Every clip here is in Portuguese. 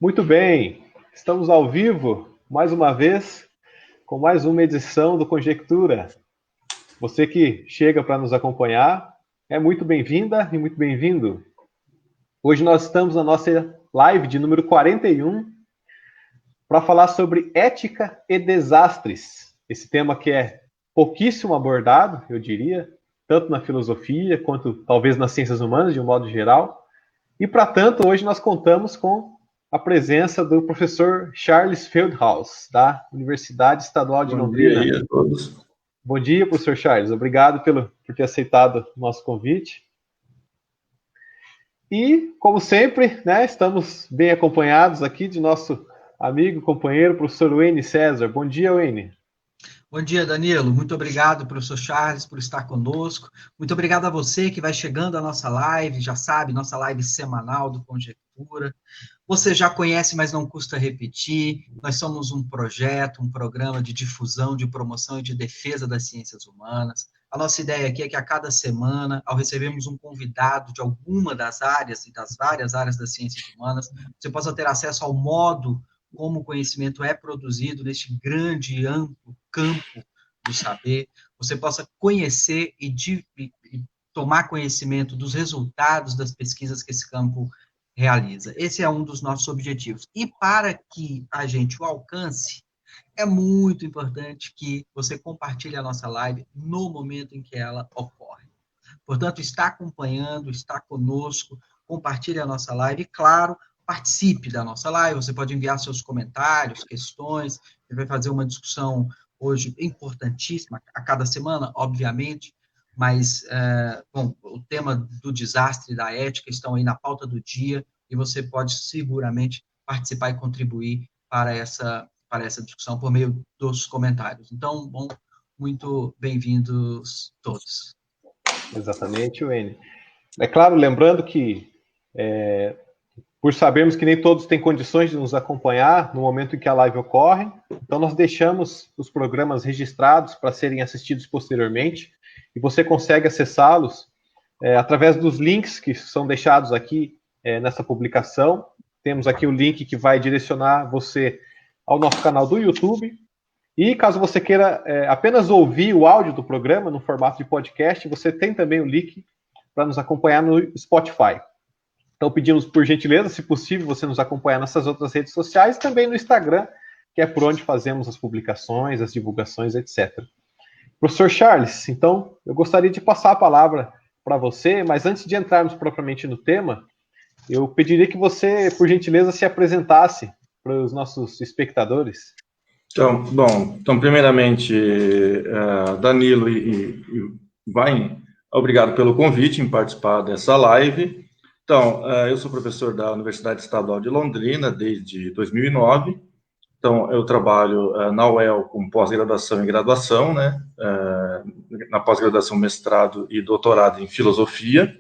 Muito bem, estamos ao vivo, mais uma vez, com mais uma edição do Conjectura. Você que chega para nos acompanhar, é muito bem-vinda e muito bem-vindo. Hoje nós estamos na nossa live de número 41, para falar sobre ética e desastres. Esse tema que é pouquíssimo abordado, eu diria, tanto na filosofia quanto talvez nas ciências humanas, de um modo geral. E, para tanto, hoje nós contamos com a presença do professor Charles Fieldhouse, da Universidade Estadual de Londrina. Bom dia aí a todos. Bom dia, professor Charles. Obrigado por ter aceitado o nosso convite. E, como sempre, né, estamos bem acompanhados aqui de nosso amigo, companheiro, professor Wayne César. Bom dia, Wayne. Bom dia, Danilo. Muito obrigado, professor Charles, por estar conosco. Muito obrigado a você que vai chegando à nossa live, já sabe, nossa live semanal do Conjectura. Você já conhece, mas não custa repetir. Nós somos um projeto, um programa de difusão, de promoção e de defesa das ciências humanas. A nossa ideia aqui é que a cada semana, ao recebermos um convidado de alguma das áreas e das várias áreas das ciências humanas, você possa ter acesso ao modo como o conhecimento é produzido neste grande e amplo campo do saber, você possa conhecer e tomar conhecimento dos resultados das pesquisas que esse campo realiza. Esse é um dos nossos objetivos. E para que a gente o alcance, é muito importante que você compartilhe a nossa live no momento em que ela ocorre. Portanto, está acompanhando, está conosco, compartilhe a nossa live e, claro, participe da nossa live, você pode enviar seus comentários, questões, a gente vai fazer uma discussão hoje importantíssima, a cada semana, obviamente, mas, bom, o tema do desastre e da ética estão aí na pauta do dia, e você pode seguramente participar e contribuir para essa discussão por meio dos comentários. Então, bom, muito bem-vindos todos. Exatamente, Wayne. É claro, lembrando que por sabermos que nem todos têm condições de nos acompanhar no momento em que a live ocorre, então nós deixamos os programas registrados para serem assistidos posteriormente, e você consegue acessá-los através dos links que são deixados aqui nessa publicação. Temos aqui o link que vai direcionar você ao nosso canal do YouTube, e caso você queira apenas ouvir o áudio do programa no formato de podcast, você tem também o link para nos acompanhar no Spotify. Então, pedimos, por gentileza, se possível, você nos acompanhar nessas outras redes sociais, também no Instagram, que é por onde fazemos as publicações, as divulgações, etc. Professor Charles, então, eu gostaria de passar a palavra para você, mas antes de entrarmos propriamente no tema, eu pediria que você, por gentileza, se apresentasse para os nossos espectadores. Então, primeiramente, Danilo e Wayne, obrigado pelo convite em participar dessa live. Então, eu sou professor da Universidade Estadual de Londrina desde 2009. Então, eu trabalho na UEL com pós-graduação e graduação, né? Na pós-graduação, mestrado e doutorado em filosofia.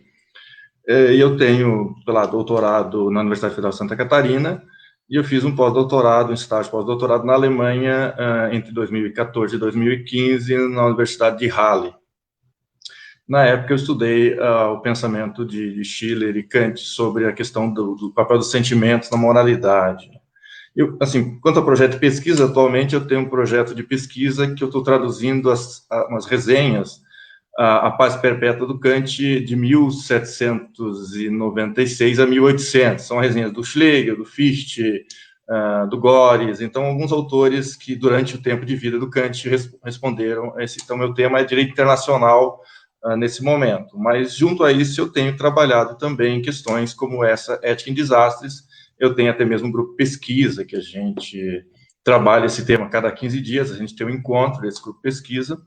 E eu tenho, doutorado na Universidade Federal de Santa Catarina, e eu fiz um pós-doutorado, um estágio pós-doutorado na Alemanha entre 2014 e 2015, na Universidade de Halle. Na época, eu estudei o pensamento de Schiller e Kant sobre a questão do papel dos sentimentos na moralidade. Quanto ao projeto de pesquisa, atualmente eu tenho um projeto de pesquisa que eu estou traduzindo umas resenhas, a Paz Perpétua do Kant, de 1796 a 1800. São resenhas do Schlegel, do Fichte, do Gores, então alguns autores que durante o tempo de vida do Kant responderam. Então, meu tema é direito internacional nesse momento, mas junto a isso eu tenho trabalhado também em questões como essa, ética em desastres. Eu tenho até mesmo um grupo de pesquisa que a gente trabalha esse tema a cada 15 dias, a gente tem um encontro desse grupo de pesquisa,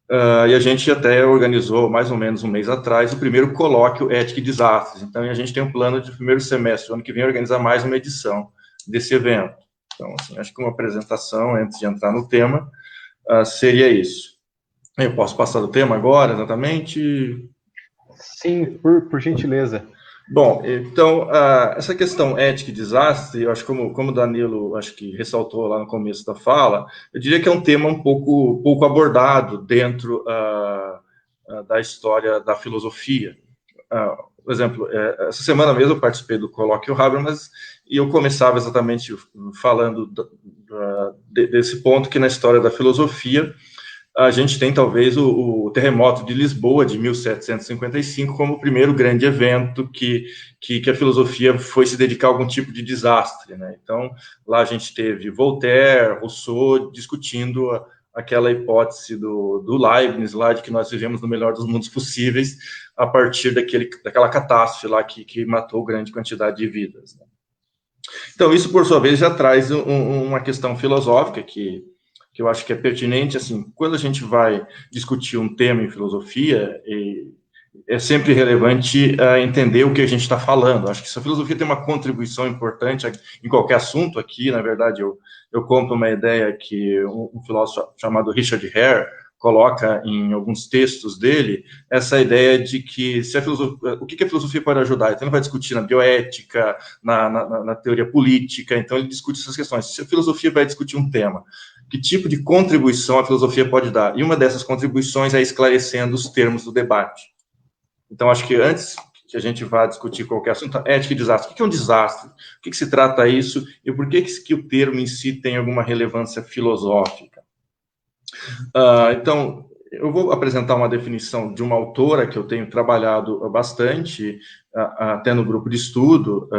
e a gente até organizou, mais ou menos um mês atrás, o primeiro colóquio Ética e Desastres. Então, a gente tem um plano de primeiro semestre, ano que vem, organizar mais uma edição desse evento. Então, acho que uma apresentação, antes de entrar no tema, seria isso. Eu posso passar do tema agora, exatamente? Sim, por gentileza. Bom, então, essa questão ética e desastre, eu acho como o Danilo, acho que ressaltou lá no começo da fala, eu diria que é um tema um pouco abordado dentro da história da filosofia. por exemplo, essa semana mesmo eu participei do Colóquio Habermas e eu começava exatamente falando desse ponto que na história da filosofia a gente tem talvez o terremoto de Lisboa de 1755 como o primeiro grande evento que a filosofia foi se dedicar a algum tipo de desastre, né? Então, lá a gente teve Voltaire, Rousseau discutindo aquela hipótese do Leibniz lá de que nós vivemos no melhor dos mundos possíveis a partir daquela catástrofe lá que matou grande quantidade de vidas, né? Então, isso, por sua vez, já traz uma questão filosófica que eu acho que é pertinente, assim, quando a gente vai discutir um tema em filosofia, é sempre relevante entender o que a gente está falando. Acho que se a filosofia tem uma contribuição importante em qualquer assunto aqui, na verdade, eu conto uma ideia que um filósofo chamado Richard Hare coloca em alguns textos dele, essa ideia de que o que a filosofia pode ajudar? Então, ele vai discutir na bioética, na teoria política, então ele discute essas questões. Se a filosofia vai discutir um tema, que tipo de contribuição a filosofia pode dar? E uma dessas contribuições é esclarecendo os termos do debate. Então, acho que antes que a gente vá discutir qualquer assunto, ética e desastre. O que é um desastre? O que se trata isso? E por que o termo em si tem alguma relevância filosófica? Então, eu vou apresentar uma definição de uma autora que eu tenho trabalhado bastante, até no grupo de estudo,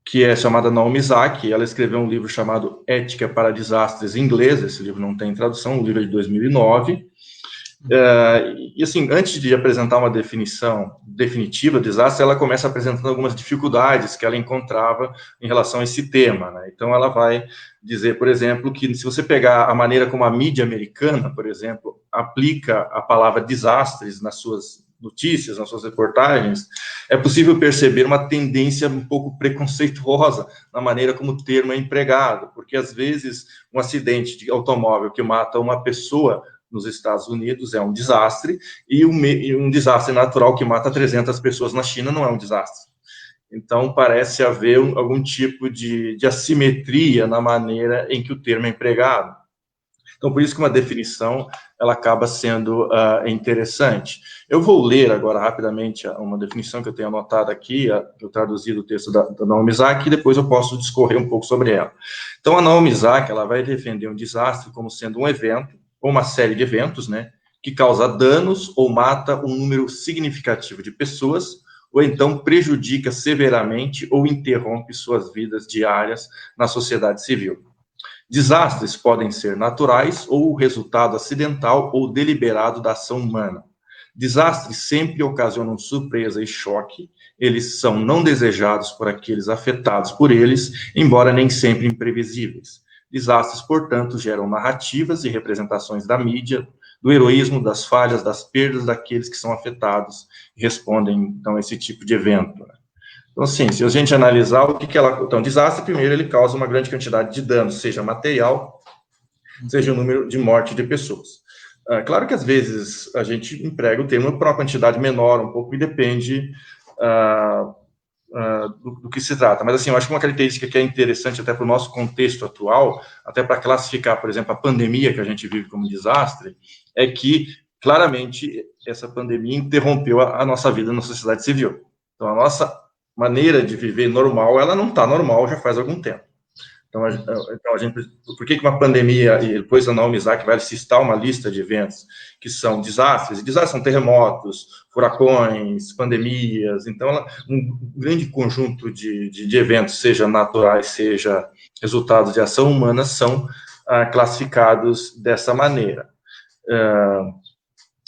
que é chamada Naomi Zak. Ela escreveu um livro chamado Ética para Desastres, em inglês. Esse livro não tem tradução, o livro é de 2009. E assim, antes de apresentar uma definição definitiva de desastre, ela começa apresentando algumas dificuldades que ela encontrava em relação a esse tema, né? Então, ela vai dizer, por exemplo, que se você pegar a maneira como a mídia americana, por exemplo, aplica a palavra desastres nas suas notícias, nas suas reportagens, é possível perceber uma tendência um pouco preconceituosa na maneira como o termo é empregado, porque às vezes um acidente de automóvel que mata uma pessoa nos Estados Unidos é um desastre, e um desastre natural que mata 300 pessoas na China não é um desastre. Então, parece haver algum tipo de assimetria na maneira em que o termo é empregado. Então, por isso que uma definição ela acaba sendo interessante. Eu vou ler agora rapidamente uma definição que eu tenho anotado aqui, que eu traduzi do texto da Naomi Zak, e depois eu posso discorrer um pouco sobre ela. Então, a Naomi Zak ela vai defender um desastre como sendo um evento, ou uma série de eventos, né, que causa danos ou mata um número significativo de pessoas, ou então prejudica severamente ou interrompe suas vidas diárias na sociedade civil. Desastres podem ser naturais ou o resultado acidental ou deliberado da ação humana. Desastres sempre ocasionam surpresa e choque, eles são não desejados por aqueles afetados por eles, embora nem sempre imprevisíveis. Desastres, portanto, geram narrativas e representações da mídia, do heroísmo, das falhas, das perdas daqueles que são afetados e respondem, então, a esse tipo de evento. Então, assim, se a gente analisar o que ela... Então, desastre, primeiro, ele causa uma grande quantidade de danos, seja material, seja o número de morte de pessoas. Claro que, às vezes, a gente emprega o termo para uma quantidade menor, um pouco, e depende... do que se trata, mas assim, eu acho que uma característica que é interessante até para o nosso contexto atual, até para classificar, por exemplo, a pandemia que a gente vive como desastre, é que, claramente, essa pandemia interrompeu a nossa vida na sociedade civil. Então, a nossa maneira de viver normal, ela não está normal já faz algum tempo. Então, a gente, por que uma pandemia, e depois a Naomi Zak vai citar uma lista de eventos que são desastres, e desastres são terremotos, furacões, pandemias, então um grande conjunto de eventos, seja naturais, seja resultados de ação humana, são classificados dessa maneira.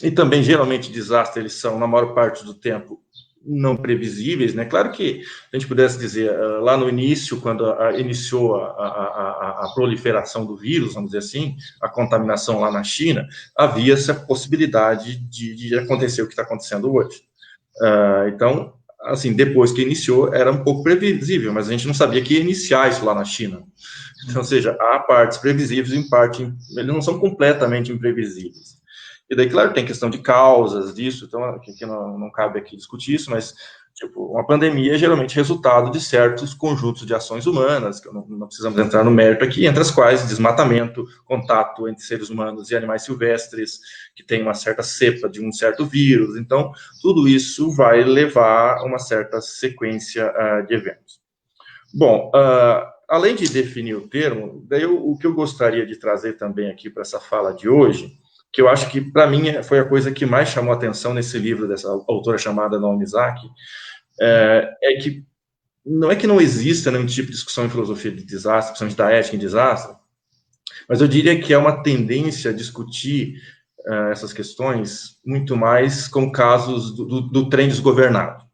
E também, geralmente, desastres, eles são, na maior parte do tempo, não previsíveis, né? Claro que a gente pudesse dizer, lá no início, quando iniciou a proliferação do vírus, vamos dizer assim, a contaminação lá na China, havia essa possibilidade de acontecer o que está acontecendo hoje. Então, assim, depois que iniciou, era um pouco previsível, mas a gente não sabia que ia iniciar isso lá na China. Então, ou seja, há partes previsíveis e em parte, eles não são completamente imprevisíveis. E daí, claro, tem questão de causas disso, então aqui não cabe aqui discutir isso, mas Tipo, uma pandemia é geralmente resultado de certos conjuntos de ações humanas, que não precisamos entrar no mérito aqui, entre as quais desmatamento, contato entre seres humanos e animais silvestres, que tem uma certa cepa de um certo vírus. Então, tudo isso vai levar a uma certa sequência de eventos. Bom, além de definir o termo, daí o que eu gostaria de trazer também aqui para essa fala de hoje, que eu acho que, para mim, foi a coisa que mais chamou a atenção nesse livro dessa autora chamada Naomi Zak, é que não é que não exista nenhum tipo de discussão em filosofia de desastre, principalmente da ética em desastre, mas eu diria que é uma tendência a discutir essas questões muito mais com casos do trem desgovernado.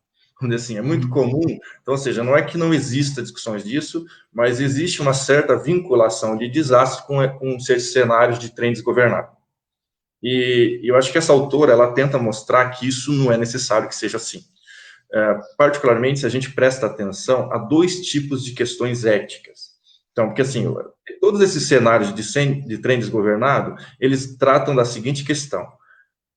Assim, é muito comum, então, ou seja, não é que não exista discussões disso, mas existe uma certa vinculação de desastre com cenários de trem desgovernado. E eu acho que essa autora, ela tenta mostrar que isso não é necessário que seja assim. Particularmente se a gente presta atenção a dois tipos de questões éticas. Então, porque assim, todos esses cenários de trem desgovernado, eles tratam da seguinte questão: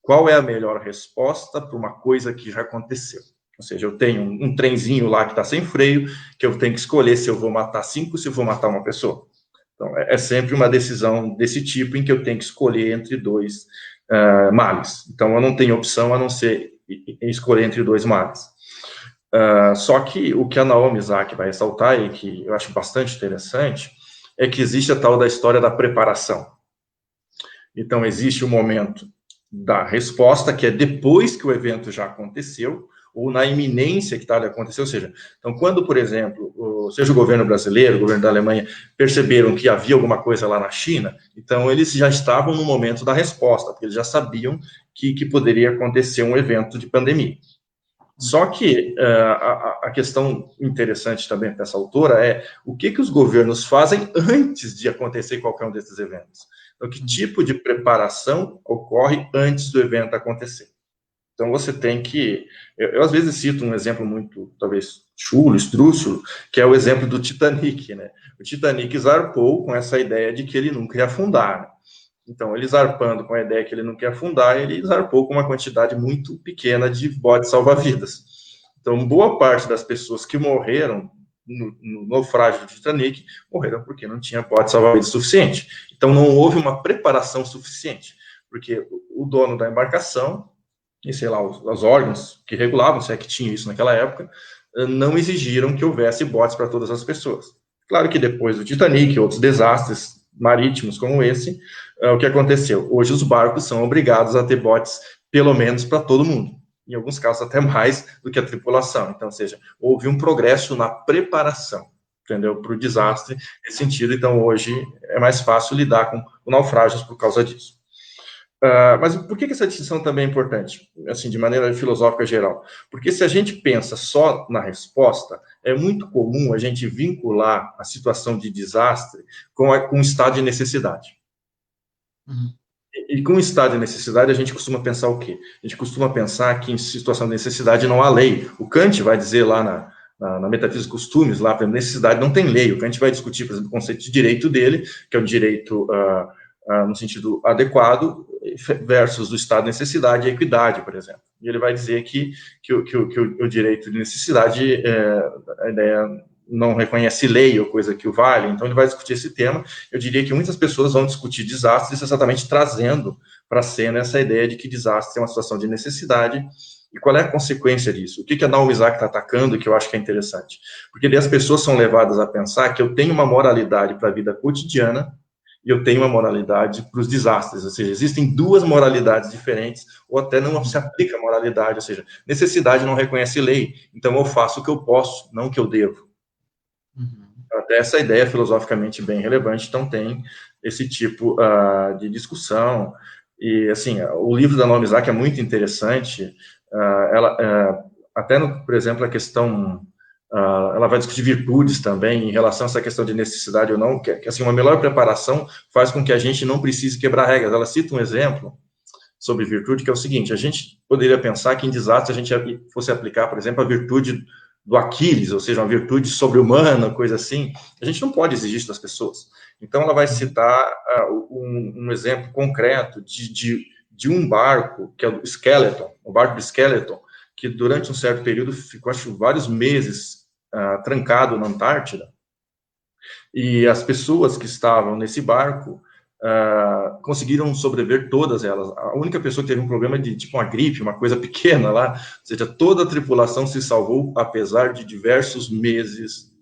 qual é a melhor resposta para uma coisa que já aconteceu? Ou seja, eu tenho um trenzinho lá que está sem freio, que eu tenho que escolher se eu vou matar 5 ou se eu vou matar uma pessoa. Então, é sempre uma decisão desse tipo em que eu tenho que escolher entre dois males. Então, eu não tenho opção a não ser escolher entre dois males. Só que o que a Naomi Zak vai ressaltar, e que eu acho bastante interessante, é que existe a tal da história da preparação. Então, existe o momento da resposta, que é depois que o evento já aconteceu, ou na iminência que está de acontecer, ou seja, então, quando, por exemplo, seja o governo brasileiro, o governo da Alemanha, perceberam que havia alguma coisa lá na China, então eles já estavam no momento da resposta, porque eles já sabiam que poderia acontecer um evento de pandemia. Só que a questão interessante também para essa autora é o que os governos fazem antes de acontecer qualquer um desses eventos. Então, que tipo de preparação ocorre antes do evento acontecer? Então, você tem que... Eu às vezes cito um exemplo muito, talvez, chulo, estrúxulo, que é o exemplo do Titanic, né? O Titanic zarpou com essa ideia de que ele nunca ia afundar, né? Então, ele zarpando com a ideia que ele não quer afundar, ele zarpou com uma quantidade muito pequena de botes salva-vidas. Então, boa parte das pessoas que morreram no naufrágio do Titanic morreram porque não tinha bote salva-vidas suficiente. Então, não houve uma preparação suficiente, porque o dono da embarcação e, sei lá, os órgãos que regulavam, se é que tinha isso naquela época, não exigiram que houvesse botes para todas as pessoas. Claro que depois do Titanic e outros desastres marítimos como esse, o que aconteceu? Hoje os barcos são obrigados a ter botes, pelo menos para todo mundo. Em alguns casos até mais do que a tripulação. Então, ou seja, houve um progresso na preparação, entendeu? Para o desastre, nesse sentido. Então, hoje é mais fácil lidar com naufrágios por causa disso. Mas por que essa distinção também é importante? Assim, de maneira filosófica geral. Porque se a gente pensa só na resposta, é muito comum a gente vincular a situação de desastre com o estado de necessidade. Uhum. E com o estado de necessidade, a gente costuma pensar o quê? A gente costuma pensar que em situação de necessidade não há lei. O Kant vai dizer lá na Metafísica dos Costumes, lá para necessidade não tem lei. O Kant vai discutir, por exemplo, o conceito de direito dele, que é o direito no sentido adequado, versus o estado de necessidade e equidade, por exemplo. E ele vai dizer que o direito de necessidade, a ideia não reconhece lei ou coisa que o vale, então ele vai discutir esse tema. Eu diria que muitas pessoas vão discutir desastres exatamente trazendo para a cena essa ideia de que desastre é uma situação de necessidade. E qual é a consequência disso? O que a Naomi Zak está atacando, que eu acho que é interessante? Porque daí as pessoas são levadas a pensar que eu tenho uma moralidade para a vida cotidiana e eu tenho uma moralidade para os desastres, ou seja, existem duas moralidades diferentes, ou até não se aplica a moralidade, ou seja, necessidade não reconhece lei, então eu faço o que eu posso, não o que eu devo. Uhum. Até essa ideia é filosoficamente bem relevante, então tem esse tipo de discussão, e assim, o livro da Naomi Zak é muito interessante, até, por exemplo, a questão... ela vai discutir virtudes também, em relação a essa questão de necessidade ou não, que assim, uma melhor preparação faz com que a gente não precise quebrar regras. Ela cita um exemplo sobre virtude, que é o seguinte: a gente poderia pensar que em desastre a gente fosse aplicar, por exemplo, a virtude do Aquiles, ou seja, uma virtude sobre-humana, coisa assim. A gente não pode exigir isso das pessoas. Então, ela vai citar um exemplo concreto de um barco, que é o Skeleton, o barco do Skeleton, que durante um certo período ficou, acho, vários meses trancado na Antártida, e as pessoas que estavam nesse barco conseguiram sobreviver, todas elas. A única pessoa que teve um problema de, tipo, uma gripe, uma coisa pequena lá, ou seja, toda a tripulação se salvou, apesar de diversos meses,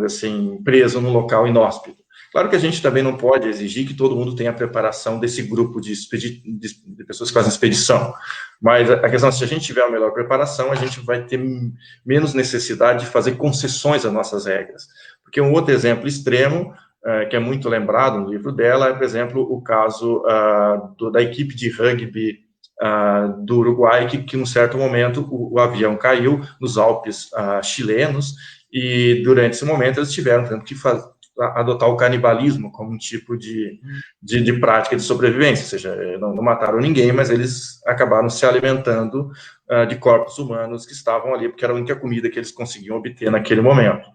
assim, preso num local inóspito. Claro que a gente também não pode exigir que todo mundo tenha a preparação desse grupo de pessoas que fazem expedição, mas a questão é, se a gente tiver a melhor preparação, a gente vai ter menos necessidade de fazer concessões às nossas regras. Porque um outro exemplo extremo, que é muito lembrado no livro dela, é, por exemplo, o caso da equipe de rugby do Uruguai, que num certo momento o avião caiu nos Alpes chilenos, e durante esse momento eles tiveram, por exemplo, que adotar o canibalismo como um tipo de prática de sobrevivência, ou seja, não mataram ninguém, mas eles acabaram se alimentando de corpos humanos que estavam ali, porque era a única comida que eles conseguiam obter naquele momento.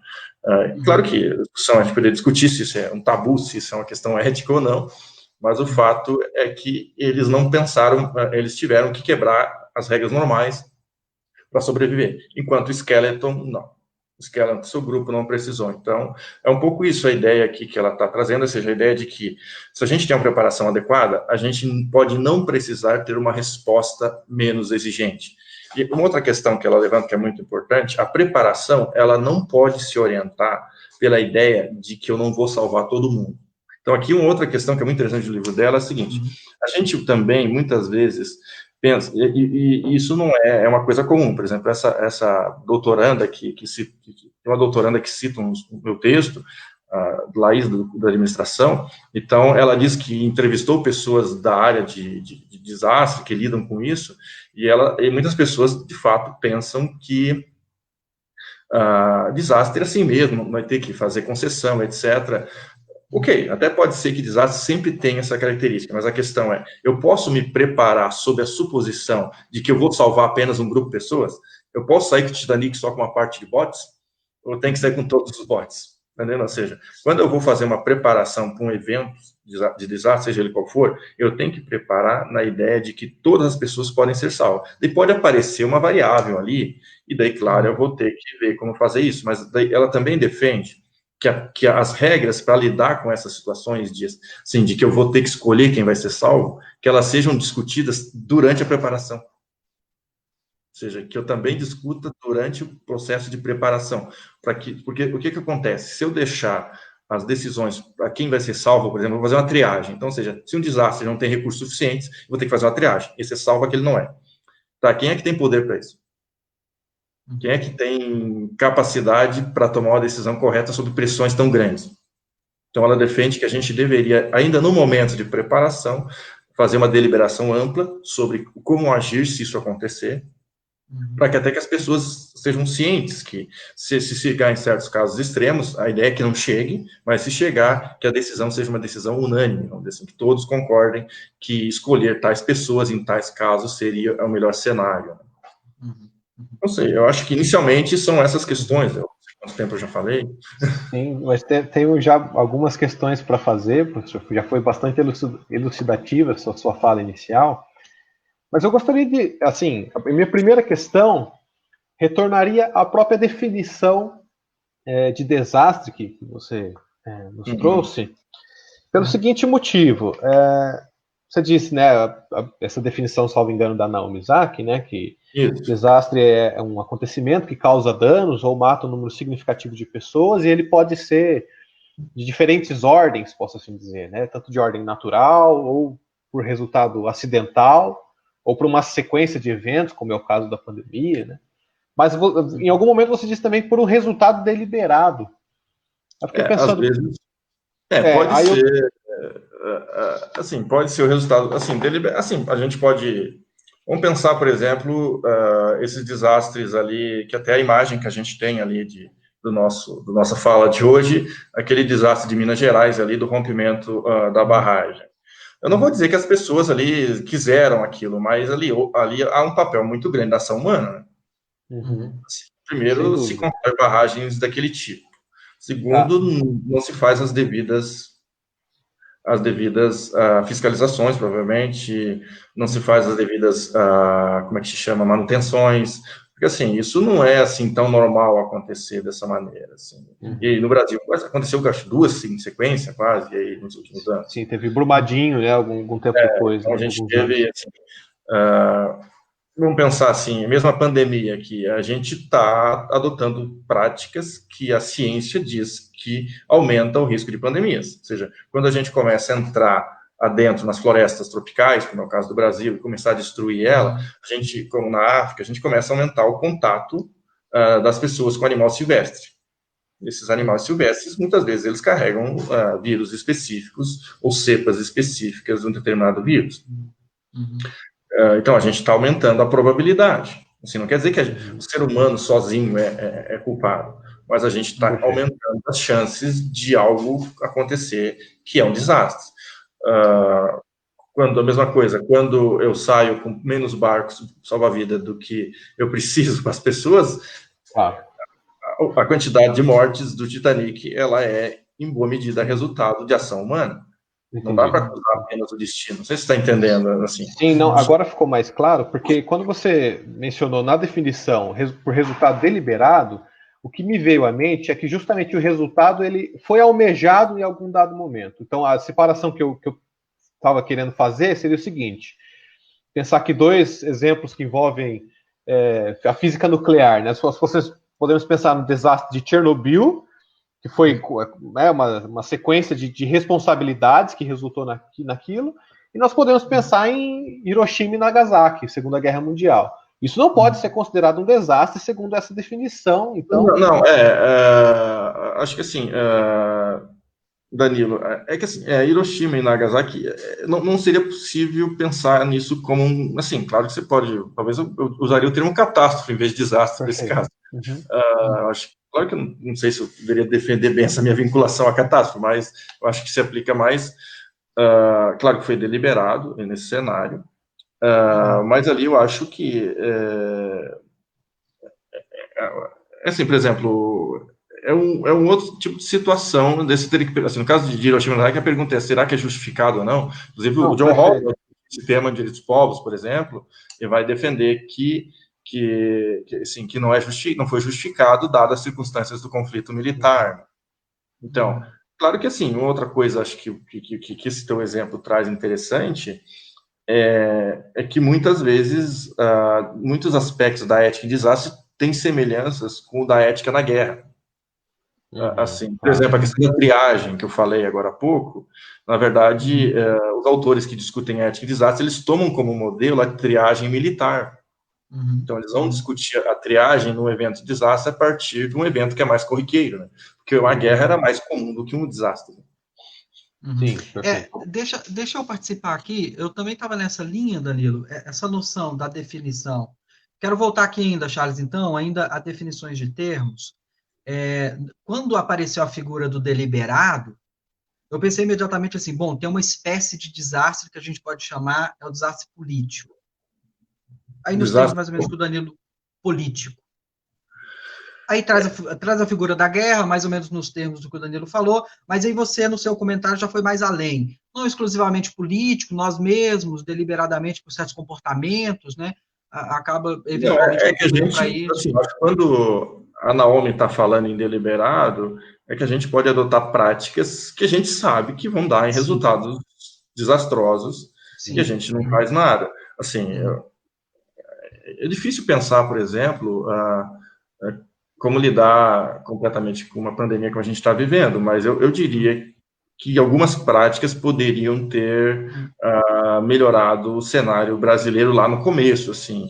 Claro que a discussão, a gente poderia discutir se isso é um tabu, se isso é uma questão ética ou não, mas o fato é que eles não pensaram, eles tiveram que quebrar as regras normais para sobreviver, enquanto o Skeleton, não. O Skeleton, seu grupo, não precisou. Então, é um pouco isso a ideia aqui que ela está trazendo, ou seja, a ideia de que, se a gente tem uma preparação adequada, a gente pode não precisar ter uma resposta menos exigente. E uma outra questão que ela levanta, que é muito importante, a preparação, ela não pode se orientar pela ideia de que eu não vou salvar todo mundo. Então, aqui uma outra questão que é muito interessante do livro dela é a seguinte: a gente também, muitas vezes, pensa, e isso não é uma coisa comum. Por exemplo, essa doutoranda tem uma doutoranda que cita no meu texto, Laís, da administração. Então, ela diz que entrevistou pessoas da área de desastre, que lidam com isso, e muitas pessoas, de fato, pensam que desastre é assim mesmo, vai ter que fazer concessão, etc. Ok, até pode ser que desastre sempre tenha essa característica, mas a questão é, eu posso me preparar sob a suposição de que eu vou salvar apenas um grupo de pessoas? Eu posso sair com o Titanic só com uma parte de botes? Ou eu tenho que sair com todos os botes? Entendeu? Ou seja, quando eu vou fazer uma preparação para um evento de desastre, seja ele qual for, eu tenho que preparar na ideia de que todas as pessoas podem ser salvas. E pode aparecer uma variável ali, e daí, claro, eu vou ter que ver como fazer isso, mas daí ela também defende que as regras para lidar com essas situações de que eu vou ter que escolher quem vai ser salvo, que elas sejam discutidas durante a preparação. Ou seja, que eu também discuta durante o processo de preparação. Porque o que acontece? Se eu deixar as decisões para quem vai ser salvo, por exemplo, eu vou fazer uma triagem. Então, ou seja, se um desastre não tem recursos suficientes, eu vou ter que fazer uma triagem. Esse é salvo, aquele não é. Tá, quem é que tem poder para isso? Quem é que tem capacidade para tomar uma decisão correta sob pressões tão grandes? Então, ela defende que a gente deveria, ainda no momento de preparação, fazer uma deliberação ampla sobre como agir se isso acontecer, para que até que as pessoas sejam cientes que, se chegar em certos casos extremos, a ideia é que não chegue, mas se chegar, que a decisão seja uma decisão unânime, vamos dizer assim, que todos concordem que escolher tais pessoas em tais casos seria o melhor cenário. Não sei, eu acho que inicialmente são essas questões. Eu não sei quanto tempo eu já falei. Sim, mas tenho já algumas questões para fazer, professor. Já foi bastante elucidativa a sua fala inicial. Mas eu gostaria de, assim, a minha primeira questão retornaria à própria definição de desastre que você nos trouxe, pelo seguinte motivo. Você disse, né, essa definição, salvo engano, da Naomi Zaki, né, que desastre é um acontecimento que causa danos ou mata um número significativo de pessoas, e ele pode ser de diferentes ordens, posso assim dizer, né, tanto de ordem natural, ou por resultado acidental, ou por uma sequência de eventos, como é o caso da pandemia, né? Mas em algum momento você disse também por um resultado deliberado. Eu fiquei pensando... Às vezes, pode ser... assim, pode ser o resultado... Assim, a gente pode... Vamos pensar, por exemplo, esses desastres ali, que até a imagem que a gente tem ali do nossa fala de hoje, aquele desastre de Minas Gerais ali, do rompimento da barragem. Eu não vou dizer que as pessoas ali quiseram aquilo, mas ali há um papel muito grande da ação humana. Assim, primeiro, se constrói barragens daquele tipo. Segundo, não se faz as devidas as devidas fiscalizações, provavelmente, não se faz as devidas, como é que se chama, manutenções, porque, assim, isso não é, assim, tão normal acontecer dessa maneira, assim. E no Brasil, aconteceu, acho, 2, assim, em sequência, quase, aí, nos últimos anos. Sim, teve Brumadinho, né, algum tempo depois. Então, né, a gente teve, assim, vamos pensar assim, mesmo a pandemia aqui, a gente está adotando práticas que a ciência diz que aumentam o risco de pandemias. Ou seja, quando a gente começa a entrar adentro nas florestas tropicais, como é o caso do Brasil, e começar a destruir ela, a gente, como na África, a gente começa a aumentar o contato das pessoas com animal silvestre. Esses animais silvestres, muitas vezes, eles carregam vírus específicos ou cepas específicas de um determinado vírus. Então, a gente está aumentando a probabilidade. Assim, não quer dizer que o ser humano sozinho é culpado, mas a gente está aumentando as chances de algo acontecer que é um desastre. A mesma coisa, quando eu saio com menos barcos salva-vida do que eu preciso para as pessoas, a quantidade de mortes do Titanic, ela é, em boa medida, resultado de ação humana. Entendi. Não dá para acusar apenas o destino. Não sei se você está entendendo. Assim. Sim, não, agora ficou mais claro, porque quando você mencionou na definição por resultado deliberado, o que me veio à mente é que justamente o resultado ele foi almejado em algum dado momento. Então, a separação que eu estava querendo fazer seria o seguinte: pensar que 2 exemplos que envolvem a física nuclear, né? Se vocês podemos pensar no desastre de Chernobyl, que foi uma sequência de responsabilidades que resultou naquilo, e nós podemos pensar em Hiroshima e Nagasaki, Segunda Guerra Mundial. Isso não pode ser considerado um desastre segundo essa definição. Então, acho que assim, Danilo, é que assim, Hiroshima e Nagasaki, não seria possível pensar nisso como assim, claro que você pode, talvez eu usaria o termo catástrofe em vez de desastre nesse caso. Acho que claro que eu não sei se eu deveria defender bem essa minha vinculação à catástrofe, mas eu acho que se aplica mais. Claro que foi deliberado nesse cenário, mas ali eu acho que assim, por exemplo, é um outro tipo de situação desse assim, no caso de Hiroshima e Nagasaki, a pergunta é: será que é justificado ou não? Inclusive, o John Hall, esse tema de direitos dos povos, por exemplo, ele vai defender que não foi justificado dadas as circunstâncias do conflito militar. Então, claro que assim, outra coisa acho que esse teu exemplo traz interessante é que muitas vezes muitos aspectos da ética em desastre têm semelhanças com o da ética na guerra. Assim, por exemplo, a questão da triagem que eu falei agora há pouco, na verdade, os autores que discutem ética em desastre, eles tomam como modelo a triagem militar. Então, eles vão discutir a triagem num evento de desastre a partir de um evento que é mais corriqueiro, né? Porque uma guerra era mais comum do que um desastre. Sim, deixa eu participar aqui. Eu também estava nessa linha, Danilo, essa noção da definição. Quero voltar aqui ainda, Charles, então, ainda a definições de termos. Quando apareceu a figura do deliberado, eu pensei imediatamente assim, bom, tem uma espécie de desastre que a gente pode chamar, o desastre político. Aí nos termos mais ou menos que o Danilo, político. Aí traz a figura da guerra, mais ou menos nos termos do que o Danilo falou, mas aí você, no seu comentário, já foi mais além. Não exclusivamente político, nós mesmos, deliberadamente, por certos comportamentos, né? Acaba, eventualmente, que a gente, assim, quando a Naomi está falando em deliberado, é que a gente pode adotar práticas que a gente sabe que vão dar em resultados desastrosos e a gente não faz nada. Assim, é difícil pensar, por exemplo, como lidar completamente com uma pandemia que a gente está vivendo, mas eu diria que algumas práticas poderiam ter melhorado o cenário brasileiro lá no começo, assim,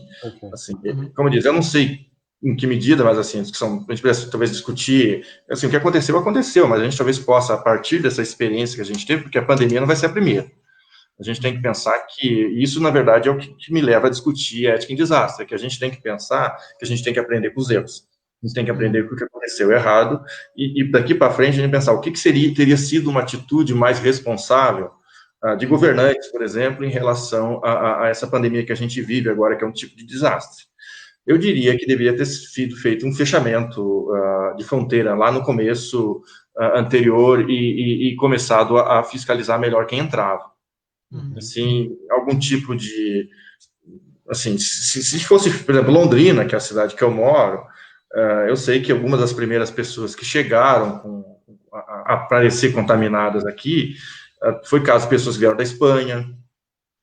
como eu disse, eu não sei em que medida, mas assim, a gente precisa talvez discutir, assim, o que aconteceu, mas a gente talvez possa, a partir dessa experiência que a gente teve, porque a pandemia não vai ser a primeira. A gente tem que pensar que isso, na verdade, é o que me leva a discutir ética em desastre, que a gente tem que pensar que a gente tem que aprender com os erros. A gente tem que aprender com o que aconteceu errado e daqui para frente a gente pensar o que teria sido uma atitude mais responsável de governantes, por exemplo, em relação a essa pandemia que a gente vive agora, que é um tipo de desastre. Eu diria que deveria ter sido feito um fechamento de fronteira lá no começo, anterior e começado a fiscalizar melhor quem entrava. Assim, algum tipo de... Assim, se fosse, por exemplo, Londrina, que é a cidade que eu moro, eu sei que algumas das primeiras pessoas que chegaram a aparecer contaminadas aqui, foi caso de pessoas que vieram da Espanha.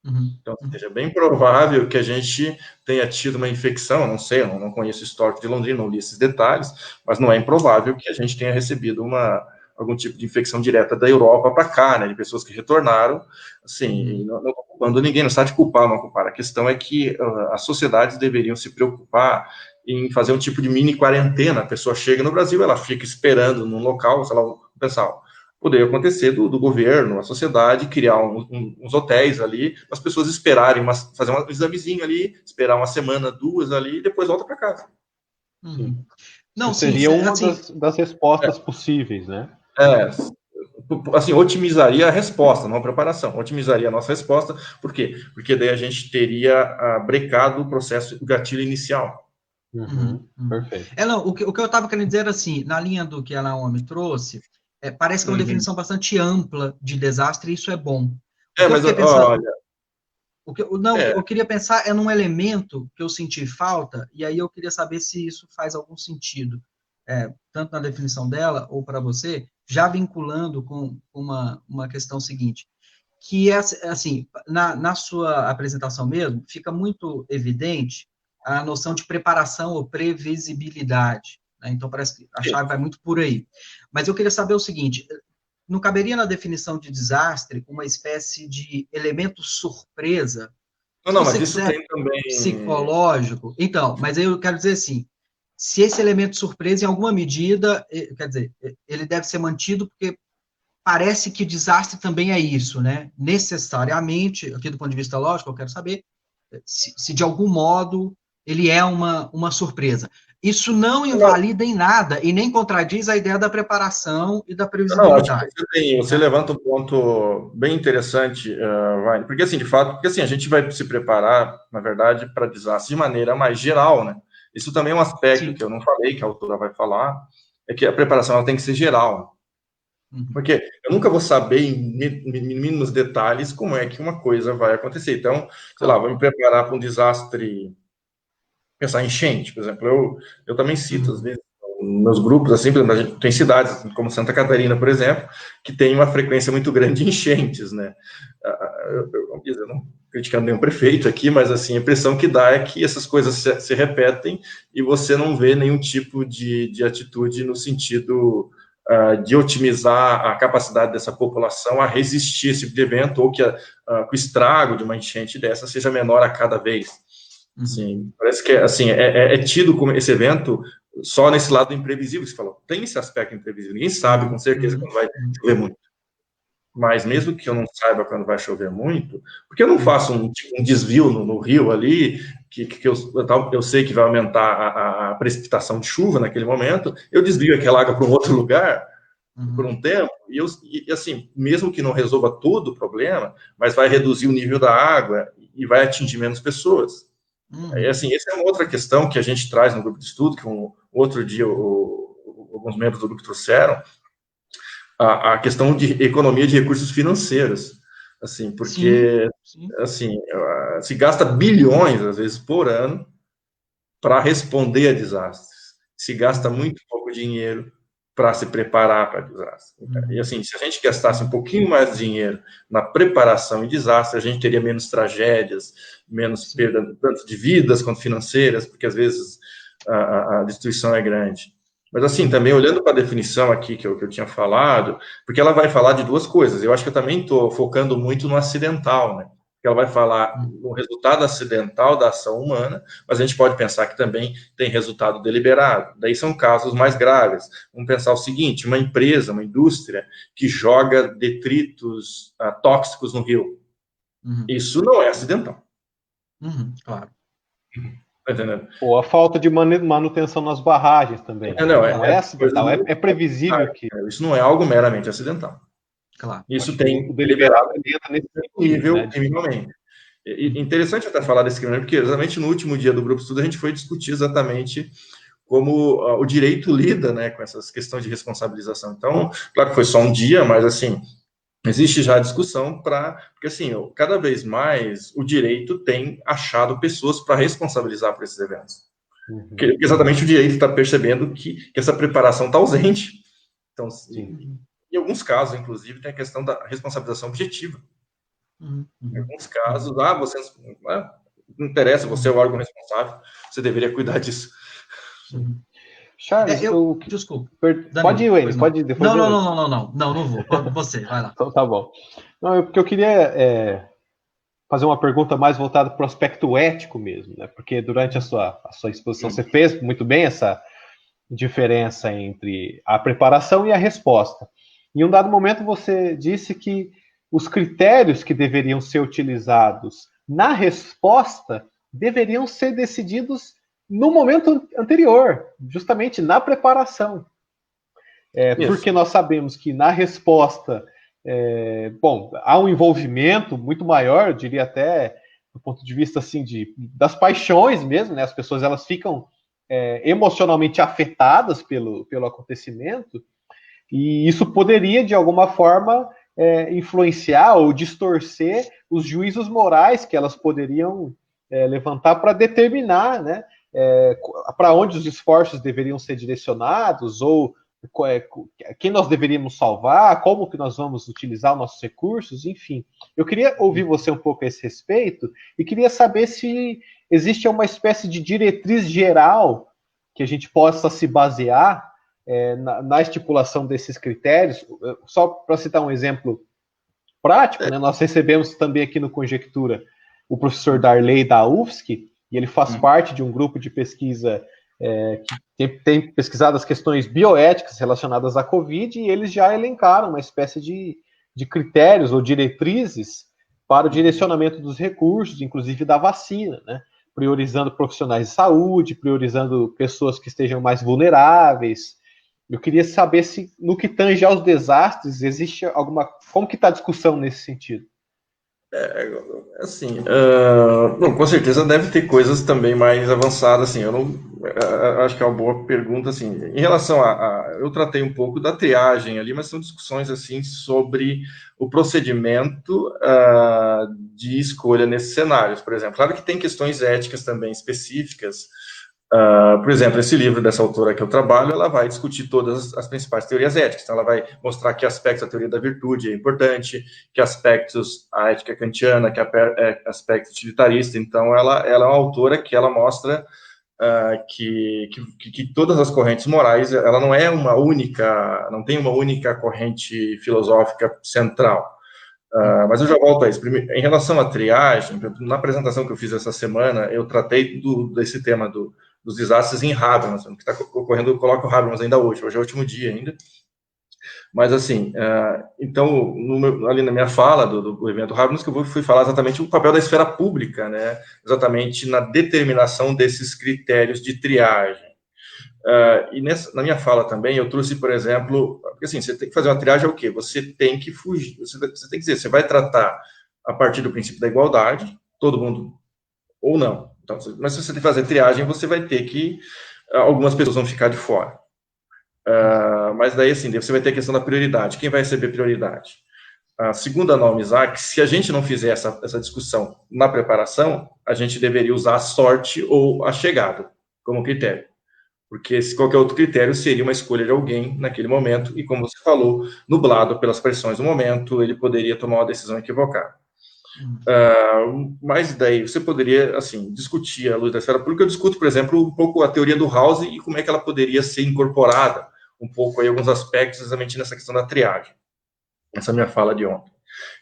Então, seja bem provável que a gente tenha tido uma infecção, não sei, eu não conheço o histórico de Londrina, não li esses detalhes, mas não é improvável que a gente tenha recebido algum tipo de infecção direta da Europa para cá, né, de pessoas que retornaram, assim, não estou culpando ninguém, não está de culpar ou não culpar, a questão é que as sociedades deveriam se preocupar em fazer um tipo de mini quarentena, a pessoa chega no Brasil, ela fica esperando num local, sei lá, o pessoal, poderia acontecer do governo, a sociedade, criar uns hotéis ali, para as pessoas esperarem, fazer um examezinho ali, esperar uma semana, 2 ali, e depois volta para casa. Não, seria uma das respostas possíveis, né? Assim, otimizaria a resposta, não a preparação, otimizaria a nossa resposta, por quê? Porque daí a gente teria brecado o processo, o gatilho inicial. Perfeito. O que eu estava querendo dizer era assim, na linha do que a Naomi trouxe, parece que é uma definição bastante ampla de desastre, e isso é bom. Mas olha... Eu queria pensar num elemento que eu senti falta, e aí eu queria saber se isso faz algum sentido, tanto na definição dela, ou para você, já vinculando com uma questão seguinte, que é, assim, na sua apresentação mesmo, fica muito evidente a noção de preparação ou previsibilidade, né? Então, parece que a chave vai muito por aí. Mas eu queria saber o seguinte, não caberia na definição de desastre uma espécie de elemento surpresa? Não, mas isso tem também... Psicológico. Então, mas eu quero dizer assim, se esse elemento surpresa, em alguma medida, quer dizer, ele deve ser mantido porque parece que desastre também é isso, né? Necessariamente, aqui do ponto de vista lógico, eu quero saber se de algum modo ele é uma surpresa. Isso não invalida em nada e nem contradiz a ideia da preparação e da previsibilidade. Não, acho que você levanta um ponto bem interessante, Ryan, porque assim, de fato, a gente vai se preparar, na verdade, para desastre de maneira mais geral, né? Isso também é um aspecto que eu não falei, que a autora vai falar, é que a preparação ela tem que ser geral. Porque eu nunca vou saber em mínimos detalhes como é que uma coisa vai acontecer. Então, sei lá, vou me preparar para um desastre, pensar em enchente, por exemplo. Eu também cito, às vezes, nos grupos, assim, tem cidades como Santa Catarina, por exemplo, que tem uma frequência muito grande de enchentes, né? Eu não criticando nenhum prefeito aqui, mas assim, a impressão que dá é que essas coisas se repetem e você não vê nenhum tipo de atitude no sentido de otimizar a capacidade dessa população a resistir a esse tipo de evento, ou que o estrago de uma enchente dessa seja menor a cada vez. Assim, parece que assim, é tido como esse evento só nesse lado imprevisível que você falou. Tem esse aspecto imprevisível. Ninguém sabe com certeza quando vai chover muito. Mas mesmo que eu não saiba quando vai chover muito, porque eu não faço um desvio no rio ali, que eu sei que vai aumentar a precipitação de chuva naquele momento, eu desvio aquela água para um outro lugar por um tempo, e assim, mesmo que não resolva todo o problema, mas vai reduzir o nível da água e vai atingir menos pessoas. E, assim, essa é uma outra questão que a gente traz no grupo de estudo, que outro dia alguns membros do grupo trouxeram, a questão de economia de recursos financeiros, assim, porque assim, se gasta bilhões, às vezes, por ano para responder a desastres. Se gasta muito pouco dinheiro para se preparar para desastres. E assim, se a gente gastasse um pouquinho mais de dinheiro na preparação em desastre, a gente teria menos tragédias, menos perda tanto de vidas quanto financeiras, porque às vezes a destruição é grande. Mas assim, também olhando para a definição aqui que eu tinha falado, porque ela vai falar de duas coisas. Eu acho que eu também estou focando muito no acidental, né? Porque ela vai falar no resultado acidental da ação humana, mas a gente pode pensar que também tem resultado deliberado. Daí são casos mais graves. Vamos pensar o seguinte: uma empresa, uma indústria que joga detritos tóxicos no rio. Isso não é acidental. Claro. Ou a falta de manutenção nas barragens também. Não é acidental, é previsível que... Isso não é algo meramente acidental. Claro. Isso tem o deliberado nesse nível criminalmente. Interessante até falar desse crime, porque exatamente no último dia do grupo de estudo a gente foi discutir exatamente como o direito lida, né, com essas questões de responsabilização. Então, claro que foi só um dia, mas, assim, existe já discussão porque, assim, cada vez mais o direito tem achado pessoas para responsabilizar por esses eventos. Porque exatamente o direito está percebendo que essa preparação está ausente. Então, em alguns casos, inclusive, tem a questão da responsabilização objetiva. Em alguns casos, você não interessa, você é o órgão responsável, você deveria cuidar disso. Charles, desculpa. Pode ir, Wayne, pode ir. Depois não vou. Você, vai lá. Então, tá bom. Não, porque eu queria fazer uma pergunta mais voltada para o aspecto ético mesmo, né? Porque durante a sua exposição você fez muito bem essa diferença entre a preparação e a resposta. Em um dado momento você disse que os critérios que deveriam ser utilizados na resposta deveriam ser decididos no momento anterior, justamente na preparação. Porque nós sabemos que na resposta, há um envolvimento muito maior, eu diria até do ponto de vista assim, das paixões mesmo, né? As pessoas elas ficam emocionalmente afetadas pelo acontecimento, e isso poderia, de alguma forma, influenciar ou distorcer os juízos morais que elas poderiam levantar para determinar, né, para onde os esforços deveriam ser direcionados, ou quem nós deveríamos salvar, como que nós vamos utilizar os nossos recursos, enfim. Eu queria ouvir você um pouco a esse respeito, e queria saber se existe uma espécie de diretriz geral que a gente possa se basear na estipulação desses critérios. Só para citar um exemplo prático, né, nós recebemos também aqui no Conjectura o professor Darley da UFSC, e ele faz parte de um grupo de pesquisa que tem pesquisado as questões bioéticas relacionadas à Covid, e eles já elencaram uma espécie de critérios ou diretrizes para o direcionamento dos recursos, inclusive da vacina, né? Priorizando profissionais de saúde, priorizando pessoas que estejam mais vulneráveis. Eu queria saber se, no que tange aos desastres, existe alguma... Como que está a discussão nesse sentido? Bom, com certeza deve ter coisas também mais avançadas, assim, acho que é uma boa pergunta, assim, em relação eu tratei um pouco da triagem ali, mas são discussões, assim, sobre o procedimento de escolha nesses cenários, por exemplo. Claro que tem questões éticas também específicas. Por exemplo, esse livro dessa autora que eu trabalho, ela vai discutir todas as principais teorias éticas. Então, ela vai mostrar que aspectos da teoria da virtude é importante, que aspectos a ética kantiana, que aspecto utilitarista. Então, ela é uma autora que ela mostra que todas as correntes morais, ela não é não tem uma única corrente filosófica central. Mas eu já volto a isso. Em relação à triagem, na apresentação que eu fiz essa semana, eu tratei desse tema dos desastres em Habermas, o que está ocorrendo, eu coloco o Habermas ainda hoje é o último dia ainda. Mas, assim, então, ali na minha fala do evento Habermas, que eu fui falar exatamente o papel da esfera pública, né, exatamente na determinação desses critérios de triagem. E na minha fala também, eu trouxe, por exemplo, porque assim, você tem que fazer uma triagem, é o quê? Você tem que fugir, você tem que dizer, você vai tratar a partir do princípio da igualdade, todo mundo, ou não. Então, mas se você tem que fazer triagem, você vai ter que, algumas pessoas vão ficar de fora. Mas daí, assim, você vai ter a questão da prioridade, quem vai receber prioridade? Segundo a Naomi Isaac, se a gente não fizer essa discussão na preparação, a gente deveria usar a sorte ou a chegada como critério. Porque qualquer outro critério seria uma escolha de alguém naquele momento, e como você falou, nublado pelas pressões do momento, ele poderia tomar uma decisão equivocada. Mas daí você poderia, assim, discutir à luz da esfera pública. Eu discuto, por exemplo, um pouco a teoria do House e como é que ela poderia ser incorporada, um pouco aí, alguns aspectos, exatamente nessa questão da triagem. Essa é a minha fala de ontem.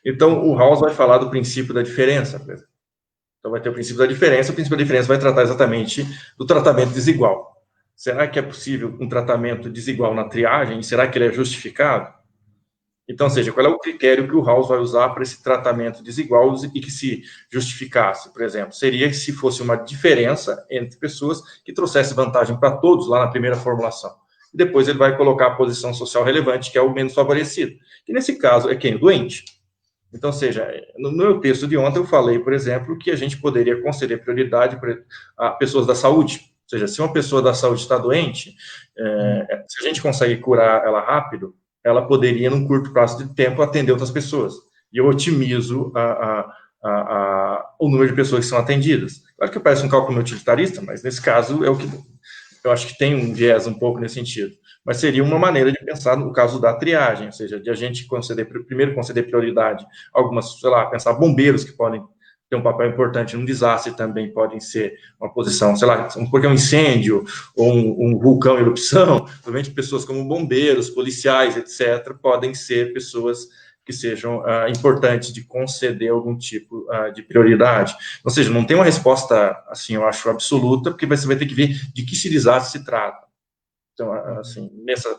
Então, o House vai falar do princípio da diferença, por exemplo. Então, vai ter o princípio da diferença vai tratar exatamente do tratamento desigual. Será que é possível um tratamento desigual na triagem? Será que ele é justificado? Então, ou seja, qual é o critério que o House vai usar para esse tratamento desigual e que se justificasse, por exemplo? Seria se fosse uma diferença entre pessoas que trouxesse vantagem para todos lá na primeira formulação. E depois ele vai colocar a posição social relevante, que é o menos favorecido. Que nesse caso é quem? O doente. Então, ou seja, no meu texto de ontem eu falei, por exemplo, que a gente poderia conceder prioridade a pessoas da saúde. seja, se uma pessoa da saúde está doente, se a gente consegue curar ela rápido, ela poderia, num curto prazo de tempo, atender outras pessoas. E eu otimizo o número de pessoas que são atendidas. Claro que parece um cálculo utilitarista, mas nesse caso é o que eu acho que tem um viés um pouco nesse sentido. Mas seria uma maneira de pensar no caso da triagem, ou seja, de a gente primeiro conceder prioridade a algumas, sei lá, pensar bombeiros que podem ter um papel importante num desastre, também podem ser uma posição, sei lá, porque é um incêndio ou um vulcão em erupção, provavelmente pessoas como bombeiros, policiais, etc., podem ser pessoas que sejam importantes de conceder algum tipo de prioridade. Ou seja, não tem uma resposta, assim, eu acho, absoluta, porque você vai ter que ver de que desastre se trata. Então, assim,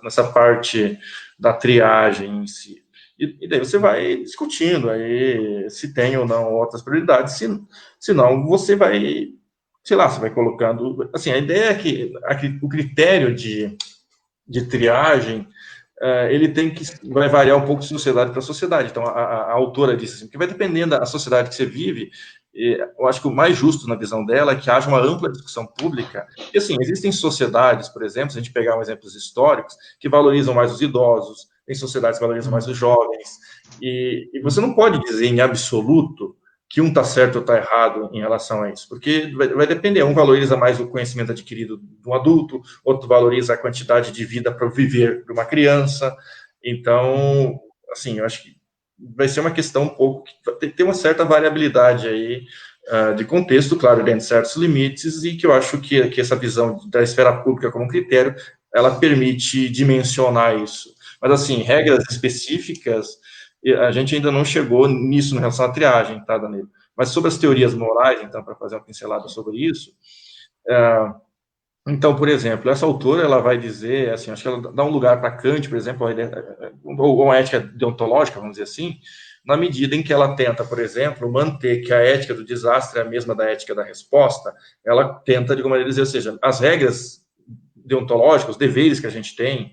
nessa parte da triagem em si. E daí você vai discutindo aí se tem ou não outras prioridades, se não, você vai, sei lá, você vai colocando... Assim, a ideia é que o critério de triagem, ele vai variar um pouco de sociedade para sociedade. Então, a autora disse assim, que vai dependendo da sociedade que você vive, eu acho que o mais justo na visão dela é que haja uma ampla discussão pública. E assim, existem sociedades, por exemplo, se a gente pegar exemplos históricos, que valorizam mais os idosos, tem sociedades que valorizam mais os jovens, e você não pode dizer em absoluto que um está certo ou está errado em relação a isso, porque vai depender, um valoriza mais o conhecimento adquirido de um adulto, outro valoriza a quantidade de vida para viver de uma criança. Então, assim, eu acho que vai ser uma questão um pouco, que tem uma certa variabilidade aí de contexto, claro, dentro de certos limites, e que eu acho que essa visão da esfera pública como critério, ela permite dimensionar isso. Mas, assim, regras específicas, a gente ainda não chegou nisso em relação à triagem, tá, Danilo? Mas sobre as teorias morais, então, para fazer uma pincelada sobre isso, então, por exemplo, essa autora, ela vai dizer, assim, acho que ela dá um lugar para Kant, por exemplo, ou uma ética deontológica, vamos dizer assim, na medida em que ela tenta, por exemplo, manter que a ética do desastre é a mesma da ética da resposta, ela tenta, de alguma maneira, dizer, ou seja, as regras deontológicas, os deveres que a gente tem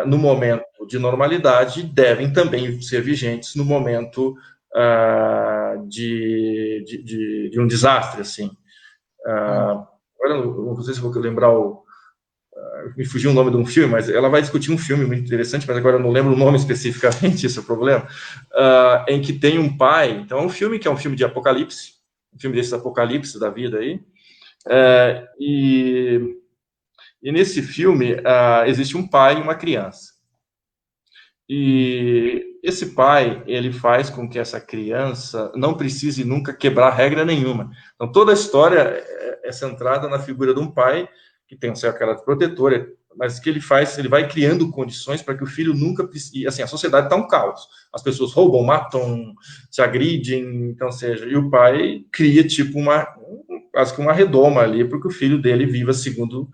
no momento de normalidade devem também ser vigentes no momento de um desastre, assim. Agora, não sei se vou lembrar me fugiu o nome de um filme, mas ela vai discutir um filme muito interessante, mas agora eu não lembro o nome especificamente, esse é o problema, em que tem um pai, então é um filme que é um filme de apocalipse, um filme desses apocalipse da vida aí, e nesse filme existe um pai e uma criança. E esse pai, ele faz com que essa criança não precise nunca quebrar regra nenhuma. Então, toda a história é centrada na figura de um pai que tem um certo caráter protetor, mas que ele vai criando condições para que o filho nunca precise... Assim, a sociedade está um caos. As pessoas roubam, matam, se agridem, então, seja... E o pai cria, tipo, quase que uma redoma ali para que o filho dele viva segundo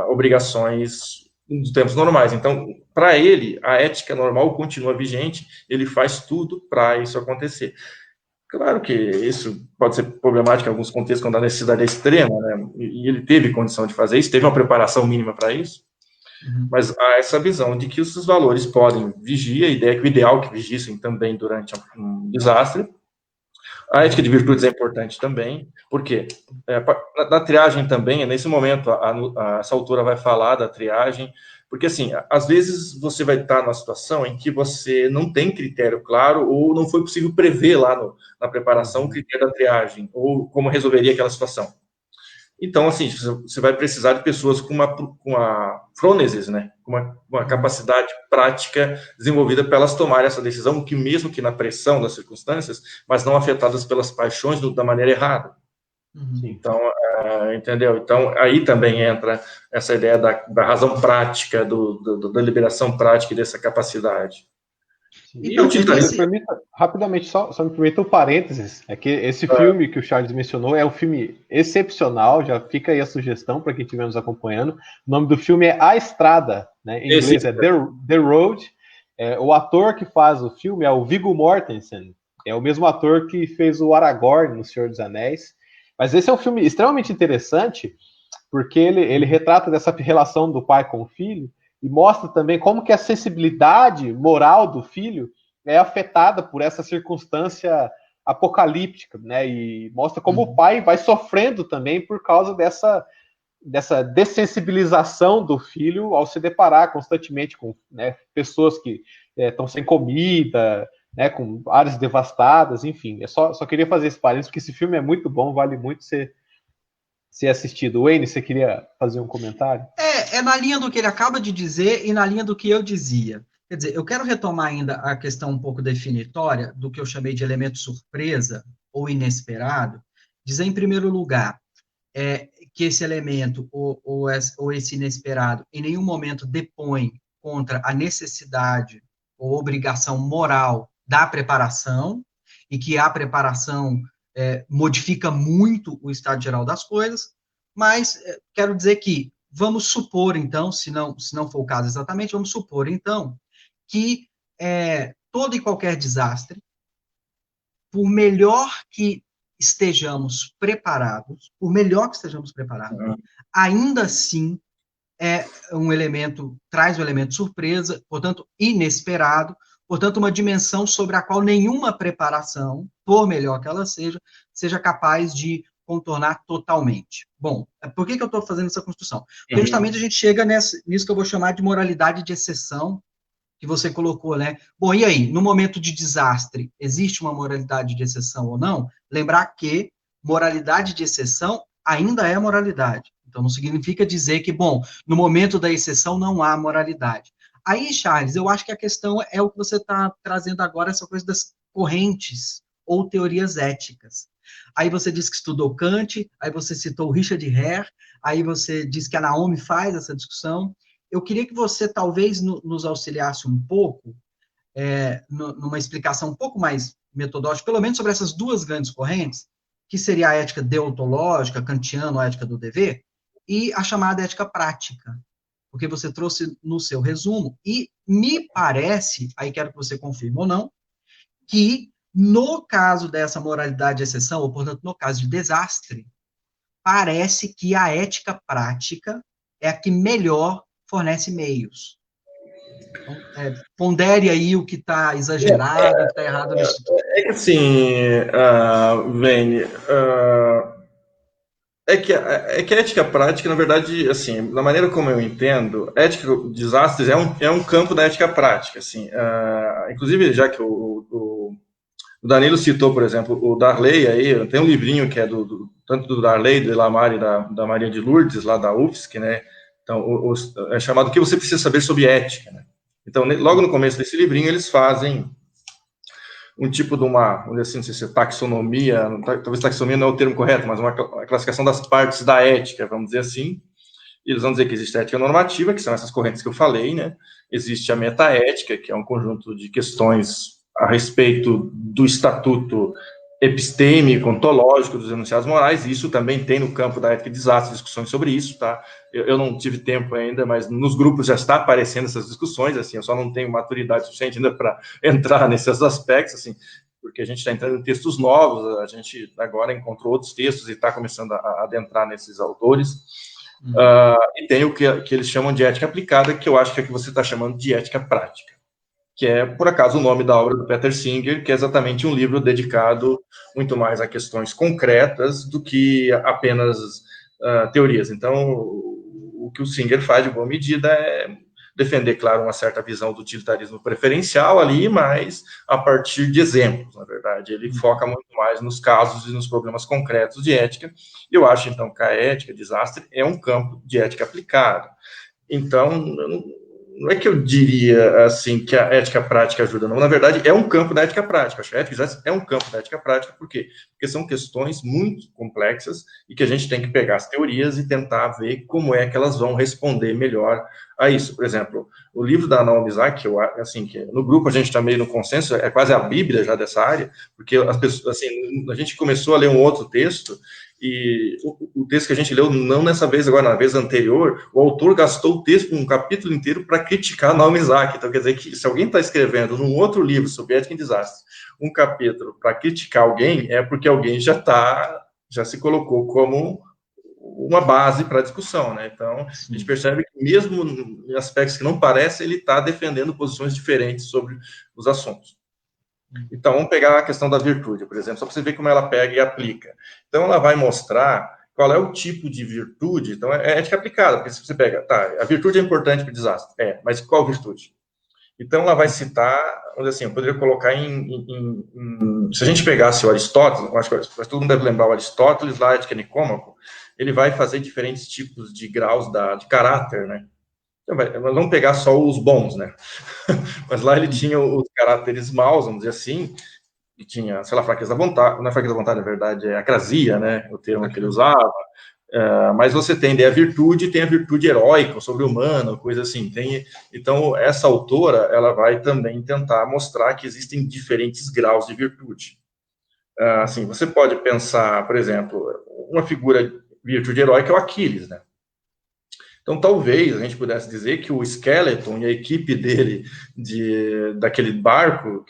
obrigações dos tempos normais. Então, para ele, a ética normal continua vigente, ele faz tudo para isso acontecer. Claro que isso pode ser problemático em alguns contextos, quando a necessidade é extrema, né? E ele teve condição de fazer isso, teve uma preparação mínima para isso, mas há essa visão de que esses valores podem vigiar, a ideia é que o ideal é que vigissem também durante um desastre. A ética de virtudes é importante também, porque na triagem também, nesse momento, essa autora vai falar da triagem, porque, assim, às vezes você vai estar numa situação em que você não tem critério claro ou não foi possível prever lá na preparação o critério da triagem, ou como resolveria aquela situação. Então, assim, você vai precisar de pessoas com uma frônesis, né? Com uma capacidade prática desenvolvida para elas tomarem essa decisão, que mesmo que na pressão das circunstâncias, mas não afetadas pelas paixões da maneira errada. Então, entendeu? Então, aí também entra essa ideia da razão prática, da liberação prática e dessa capacidade. Então, rapidamente, só me permita um parênteses, é que esse filme que o Charles mencionou é um filme excepcional, já fica aí a sugestão para quem estiver nos acompanhando. O nome do filme é A Estrada, né? Em inglês é The Road. O ator que faz o filme é o Viggo Mortensen, é o mesmo ator que fez o Aragorn no Senhor dos Anéis. Mas esse é um filme extremamente interessante, porque ele retrata dessa relação do pai com o filho, e mostra também como que a sensibilidade moral do filho é afetada por essa circunstância apocalíptica, né? E mostra como o pai vai sofrendo também por causa dessa dessensibilização do filho ao se deparar constantemente com, né, pessoas que estão sem comida, né, com áreas devastadas, enfim. Eu só queria fazer esse parênteses, porque esse filme é muito bom, vale muito ser assistido. Wayne, você queria fazer um comentário? É na linha do que ele acaba de dizer e na linha do que eu dizia. Quer dizer, eu quero retomar ainda a questão um pouco definitória do que eu chamei de elemento surpresa ou inesperado. Dizer, em primeiro lugar, que esse elemento ou esse inesperado em nenhum momento depõe contra a necessidade ou obrigação moral da preparação, e que a preparação modifica muito o estado geral das coisas, mas quero dizer que, vamos supor, então, se não for o caso exatamente, vamos supor, então, que todo e qualquer desastre, por melhor que estejamos preparados, ainda assim traz um elemento surpresa, portanto, inesperado, portanto, uma dimensão sobre a qual nenhuma preparação, por melhor que ela seja capaz de contornar totalmente. Bom, por que eu estou fazendo essa construção? Porque justamente a gente chega nisso que eu vou chamar de moralidade de exceção, que você colocou, né? Bom, e aí, no momento de desastre, existe uma moralidade de exceção ou não? Lembrar que moralidade de exceção ainda é moralidade. Então, não significa dizer que, bom, no momento da exceção não há moralidade. Aí, Charles, eu acho que a questão é o que você está trazendo agora, essa coisa das correntes ou teorias éticas. Aí você disse que estudou Kant, aí você citou Richard Hare, aí você disse que a Naomi faz essa discussão. Eu queria que você talvez nos auxiliasse um pouco, numa explicação um pouco mais metodológica, pelo menos sobre essas duas grandes correntes, que seria a ética deontológica, kantiana, a ética do dever, e a chamada ética prática, porque você trouxe no seu resumo, e me parece, aí quero que você confirme ou não, que no caso dessa moralidade de exceção, ou portanto no caso de desastre, parece que a ética prática é a que melhor fornece meios. Então, pondere aí o que está exagerado, o que está errado nisso tudo. É que assim, Vene, é que a ética prática, na verdade, assim, da maneira como eu entendo, ética de desastres é um campo da ética prática, assim, inclusive, já que o Danilo citou, por exemplo, o Darley aí, tem um livrinho que é tanto do Darley, do Lamar e da Maria de Lourdes, lá da UFSC, né, então, é chamado O que você precisa saber sobre ética, né, então, logo no começo desse livrinho, eles fazem um tipo de uma, vamos dizer assim, não sei se é taxonomia, talvez taxonomia não é o termo correto, mas uma classificação das partes da ética, vamos dizer assim. E eles vão dizer que existe a ética normativa, que são essas correntes que eu falei, né? Existe a metaética, que é um conjunto de questões a respeito do estatuto epistêmico, ontológico dos enunciados morais, e isso também tem no campo da ética de desastre discussões sobre isso, tá? Eu não tive tempo ainda, mas nos grupos já está aparecendo essas discussões, assim, eu só não tenho maturidade suficiente ainda para entrar nesses aspectos, assim, porque a gente está entrando em textos novos, a gente agora encontrou outros textos e está começando a adentrar nesses autores, e tem o que eles chamam de ética aplicada, que eu acho que é o que você está chamando de ética prática, que é, por acaso, o nome da obra do Peter Singer, que é exatamente um livro dedicado muito mais a questões concretas do que apenas teorias. Então, o que o Singer faz, de boa medida, é defender, claro, uma certa visão do utilitarismo preferencial ali, mas a partir de exemplos, na verdade. Ele foca muito mais nos casos e nos problemas concretos de ética. E eu acho, então, que a ética, desastre, é um campo de ética aplicada. Então, não é que eu diria, assim, que a ética prática ajuda, não. Na verdade, é um campo da ética prática. Acho que a ética é um campo da ética prática, por quê? Porque são questões muito complexas e que a gente tem que pegar as teorias e tentar ver como é que elas vão responder melhor a isso. Por exemplo, o livro da Naomi Isaac, que no grupo a gente está meio no consenso, é quase a bíblia já dessa área, porque as pessoas, assim, a gente começou a ler um outro texto, e o texto que a gente leu, não nessa vez agora, na vez anterior, o autor gastou o texto, um capítulo inteiro, para criticar Naomi Isaac. Então, quer dizer que se alguém está escrevendo num outro livro sobre ética em desastre, um capítulo para criticar alguém, é porque alguém já se colocou como uma base para a discussão, né? Então, a gente percebe que mesmo em aspectos que não parecem, ele está defendendo posições diferentes sobre os assuntos. Então, vamos pegar a questão da virtude, por exemplo, só para você ver como ela pega e aplica. Então, ela vai mostrar qual é o tipo de virtude. Então, é ética aplicada, porque se você pega, tá, a virtude é importante para o desastre, mas qual virtude? Então, ela vai citar, vamos dizer assim, eu poderia colocar se a gente pegasse o Aristóteles, eu acho que todo mundo deve lembrar o Aristóteles, lá, Ética Nicômaco, ele vai fazer diferentes tipos de graus de caráter, né? Então, nós vamos pegar só os bons, né? Mas lá ele tinha os caráteres maus, vamos dizer assim, e tinha, sei lá, fraqueza da vontade, não é fraqueza da vontade, na verdade, é acrasia, né? O termo que ele usava. Mas você tem a virtude, tem a virtude heróica, sobre-humana, coisa assim. Então, essa autora, ela vai também tentar mostrar que existem diferentes graus de virtude. Assim, você pode pensar, por exemplo, uma figura de virtude heróica é o Aquiles, né? Então, talvez a gente pudesse dizer que o Skeleton e a equipe dele, daquele barco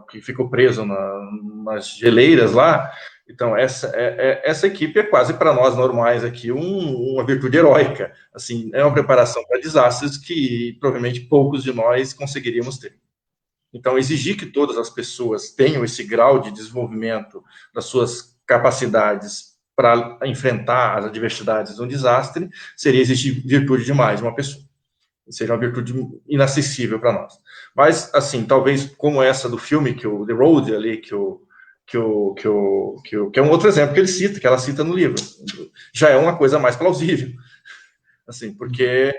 que ficou preso nas geleiras lá, então essa equipe é quase para nós normais aqui uma virtude heróica. Assim, é uma preparação para desastres que provavelmente poucos de nós conseguiríamos ter. Então, exigir que todas as pessoas tenham esse grau de desenvolvimento das suas capacidades para enfrentar as adversidades de um desastre, seria exigir virtude demais de uma pessoa. Seria uma virtude inacessível para nós. Mas, assim, talvez como essa do filme, que o The Road ali, que é um outro exemplo que ele cita, que ela cita no livro, já é uma coisa mais plausível. Assim, porque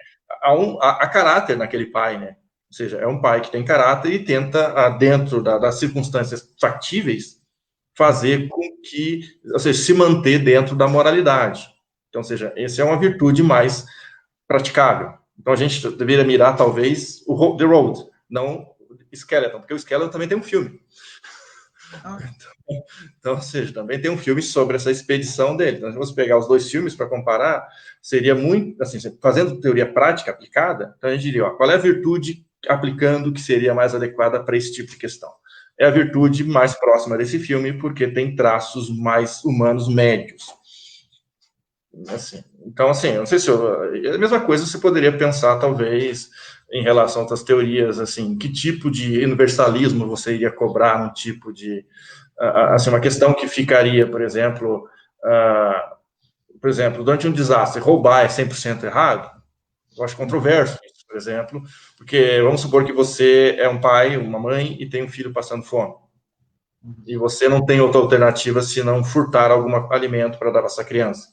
há caráter naquele pai, né? Ou seja, é um pai que tem caráter e tenta, dentro das circunstâncias factíveis, fazer com que, ou seja, se manter dentro da moralidade. Então, ou seja, essa é uma virtude mais praticável. Então, a gente deveria mirar, talvez, The Road, não Skeleton, porque o Skeleton também tem um filme. Então, ou seja, também tem um filme sobre essa expedição dele. Então, se você pegar os dois filmes para comparar, seria muito, assim, fazendo teoria prática aplicada, então a gente diria, qual é a virtude aplicando que seria mais adequada para esse tipo de questão? É a virtude mais próxima desse filme, porque tem traços mais humanos médios. Assim, então, assim, eu não sei se é a mesma coisa você poderia pensar, talvez, em relação a outras teorias, assim, que tipo de universalismo você iria cobrar num tipo de... assim, uma questão que ficaria, por exemplo, durante um desastre, roubar é 100% errado? Eu acho controverso isso, por exemplo, porque vamos supor que você é um pai, uma mãe, e tem um filho passando fome. E você não tem outra alternativa senão furtar algum alimento para dar para essa criança.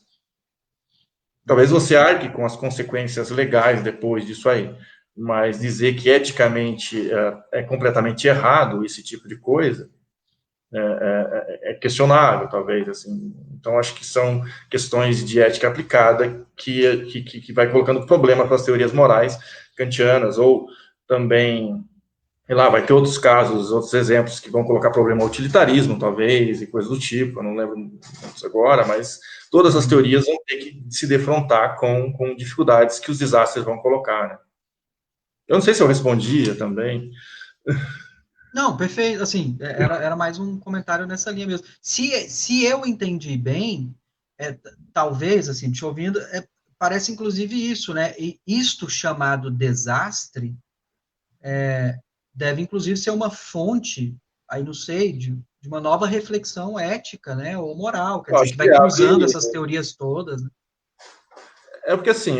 Talvez você arque com as consequências legais depois disso aí, mas dizer que eticamente é completamente errado esse tipo de coisa é questionável, talvez, assim. Então, acho que são questões de ética aplicada que vai colocando problema para as teorias morais kantianas, ou também, sei lá, vai ter outros casos, outros exemplos que vão colocar problema ao utilitarismo, talvez, e coisas do tipo, eu não lembro muito agora, mas todas as teorias vão ter que se defrontar com dificuldades que os desastres vão colocar, né? Eu não sei se eu respondia também. Não, perfeito, assim, era mais um comentário nessa linha mesmo. Se eu entendi bem, talvez, assim, te ouvindo, parece inclusive isso, né? E isto chamado desastre deve inclusive ser uma fonte, aí não sei, de uma nova reflexão ética, né, ou moral, quer dizer, que vai cruzando essas teorias todas, né? É porque, assim,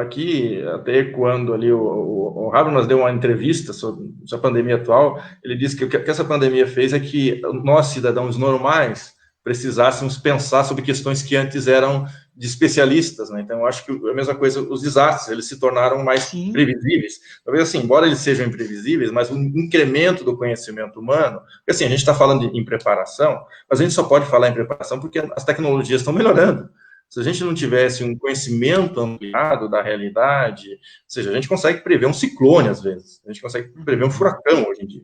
aqui, até quando ali o Habermas deu uma entrevista sobre a pandemia atual, ele disse que o que essa pandemia fez é que nós, cidadãos normais, precisássemos pensar sobre questões que antes eram de especialistas, né? Então, eu acho que a mesma coisa, os desastres, eles se tornaram mais previsíveis. Talvez, assim, embora eles sejam imprevisíveis, mas o incremento do conhecimento humano, porque, assim, a gente está falando em preparação, mas a gente só pode falar em preparação porque as tecnologias estão melhorando. Se a gente não tivesse um conhecimento ampliado da realidade, ou seja, a gente consegue prever um ciclone, às vezes, a gente consegue prever um furacão hoje em dia.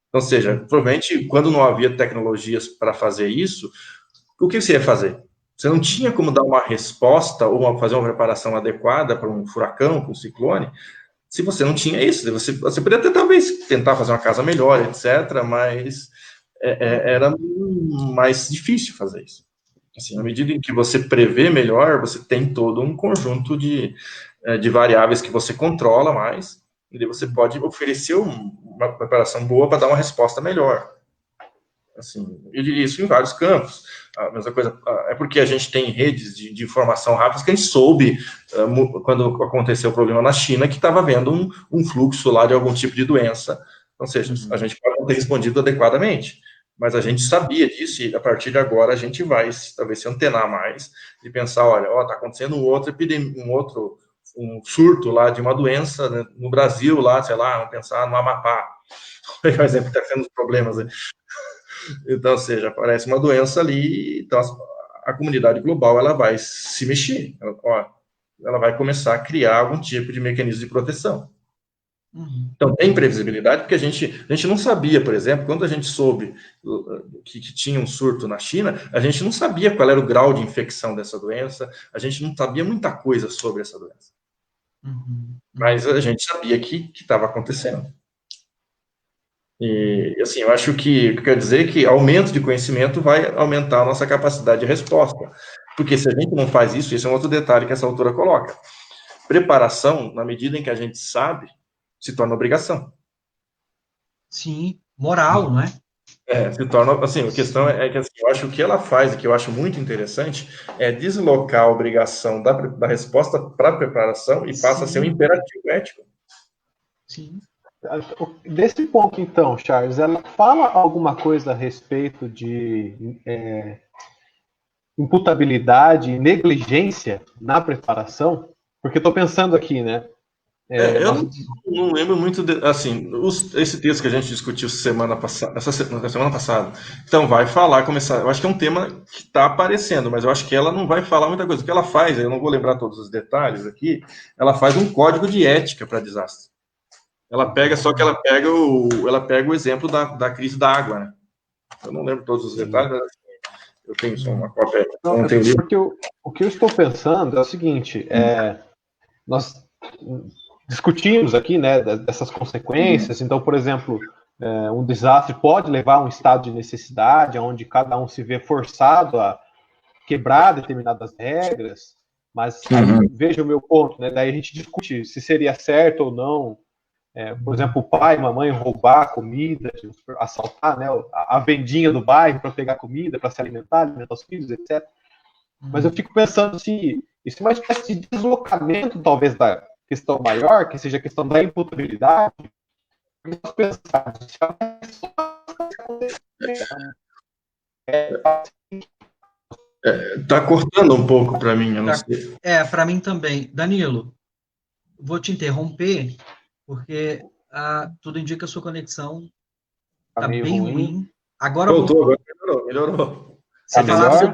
Então, ou seja, provavelmente, quando não havia tecnologias para fazer isso, o que você ia fazer? Você não tinha como dar uma resposta ou fazer uma preparação adequada para um furacão, para um ciclone, se você não tinha isso. Você poderia até, talvez, tentar fazer uma casa melhor, etc., mas era mais difícil fazer isso. Assim, na medida em que você prevê melhor, você tem todo um conjunto de variáveis que você controla mais, e daí você pode oferecer uma preparação boa para dar uma resposta melhor. assim, eu diria isso em vários campos. A mesma coisa, é porque a gente tem redes de informação rápidas que a gente soube, quando aconteceu o problema na China, que estava havendo um fluxo lá de algum tipo de doença. Ou seja, a gente pode não ter respondido adequadamente, mas a gente sabia disso, e a partir de agora a gente vai talvez se antenar mais e pensar, olha, está acontecendo um surto lá de uma doença, né, no Brasil, lá, sei lá, vamos pensar no Amapá, por exemplo, que está tendo problemas, né? Então, ou seja, aparece uma doença ali, então a comunidade global ela vai se mexer, ela vai começar a criar algum tipo de mecanismo de proteção. Então, tem previsibilidade, porque a gente não sabia, por exemplo, quando a gente soube que tinha um surto na China, a gente não sabia qual era o grau de infecção dessa doença, a gente não sabia muita coisa sobre essa doença. Mas a gente sabia que estava acontecendo. E, assim, eu acho que quer dizer que aumento de conhecimento vai aumentar a nossa capacidade de resposta. Porque se a gente não faz isso, esse é um outro detalhe que essa autora coloca. Preparação, na medida em que a gente sabe, se torna obrigação. Sim, moral, não é? Se torna, assim, a questão é que assim, eu acho que o que ela faz, e que eu acho muito interessante, é deslocar a obrigação da resposta para a preparação e passa a ser um imperativo ético. Sim. Desse ponto, então, Charles, ela fala alguma coisa a respeito de imputabilidade e negligência na preparação? Porque estou pensando aqui, né? Eu não lembro muito, assim, esse texto que a gente discutiu semana passada, então vai falar, eu acho que é um tema que está aparecendo, mas eu acho que ela não vai falar muita coisa. O que ela faz, eu não vou lembrar todos os detalhes aqui, ela faz um código de ética para desastre. Ela pega o exemplo da crise da água, né? Eu não lembro todos os detalhes, mas eu tenho só uma cópia. Porque o que eu estou pensando é o seguinte, nós discutimos aqui, né, dessas consequências. Então, por exemplo, um desastre pode levar a um estado de necessidade, onde cada um se vê forçado a quebrar determinadas regras, mas aí, veja o meu ponto, né, daí a gente discute se seria certo ou não, por exemplo, o pai e a mãe roubar a comida, assaltar, né, a vendinha do bairro para pegar comida, para se alimentar os filhos, etc. Mas eu fico pensando se isso é uma espécie de deslocamento, talvez, da questão maior, que seja a questão da imputabilidade. Está cortando um pouco para mim, eu não sei. Para mim também. Danilo, vou te interromper, porque tudo indica que a sua conexão está bem ruim. Agora melhorou. Você falava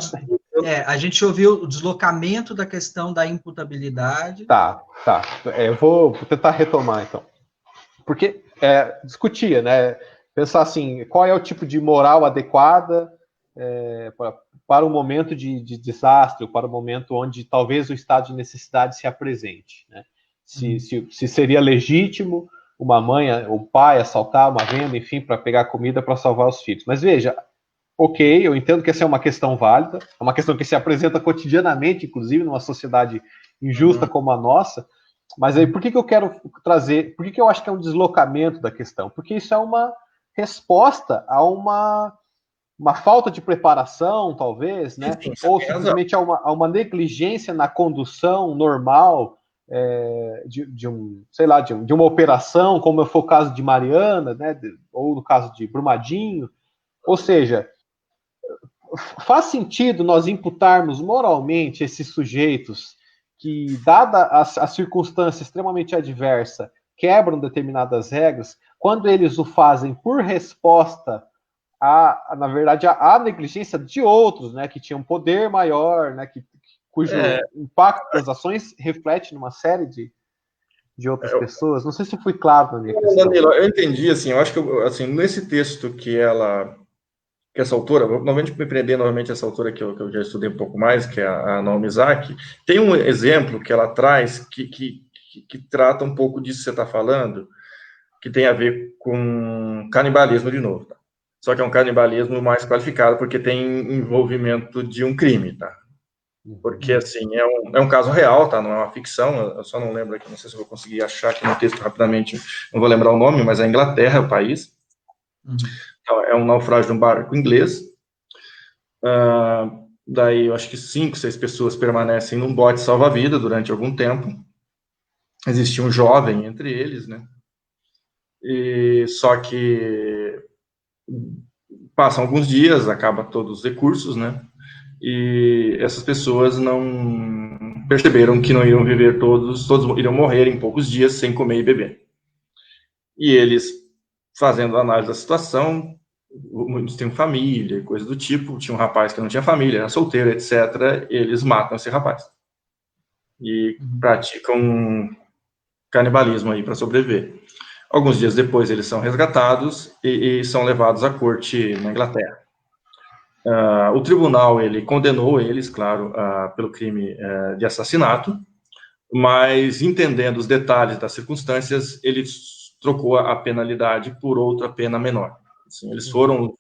a gente ouviu o deslocamento da questão da imputabilidade. Tá. Eu vou tentar retomar, então. Porque discutia, né? Pensar assim, qual é o tipo de moral adequada para o momento de desastre, para o momento onde talvez o estado de necessidade se apresente, né? Se seria legítimo uma mãe ou um pai assaltar uma venda, enfim, para pegar comida para salvar os filhos. Mas veja, ok, eu entendo que essa é uma questão válida, é uma questão que se apresenta cotidianamente, inclusive, numa sociedade injusta como a nossa, mas aí por que eu quero trazer, por que eu acho que é um deslocamento da questão? Porque isso é uma resposta a uma falta de preparação, talvez, né? Ou simplesmente a uma negligência na condução normal de uma operação, como foi o caso de Mariana, né? Ou no caso de Brumadinho. Ou seja, faz sentido nós imputarmos moralmente esses sujeitos que, dada a circunstância extremamente adversa, quebram determinadas regras, quando eles o fazem por resposta na verdade, a negligência de outros, né, que tinham poder maior, né, cujo impacto das ações reflete numa série de outras pessoas. Não sei se fui claro na minha questão. Danilo, eu entendi, assim, eu acho que, assim, nesse texto que essa autora, novamente me prender novamente essa autora que eu já estudei um pouco mais, que é a Naomi Zaki, tem um exemplo que ela traz que trata um pouco disso que você está falando, que tem a ver com canibalismo de novo, tá? Só que é um canibalismo mais qualificado, porque tem envolvimento de um crime, tá? Porque, assim, é um caso real, tá? Não é uma ficção, eu só não lembro aqui, não sei se eu vou conseguir achar aqui no texto rapidamente, não vou lembrar o nome, mas é a Inglaterra, o país. Então, é um naufrágio de um barco inglês. Daí, eu acho que 5, 6 pessoas permanecem num bote salva-vida durante algum tempo. Existia um jovem entre eles, né? E só que passam alguns dias, acaba todos os recursos, né? E essas pessoas não perceberam que não iriam viver todos iriam morrer em poucos dias sem comer e beber. E eles, fazendo análise da situação, muitos têm família e coisa do tipo, tinha um rapaz que não tinha família, era solteiro, etc., eles matam esse rapaz. E praticam canibalismo aí para sobreviver. Alguns dias depois eles são resgatados e são levados à corte na Inglaterra. O tribunal, ele condenou eles, claro, pelo crime de assassinato, mas entendendo os detalhes das circunstâncias, ele trocou a penalidade por outra pena menor. Assim, eles foram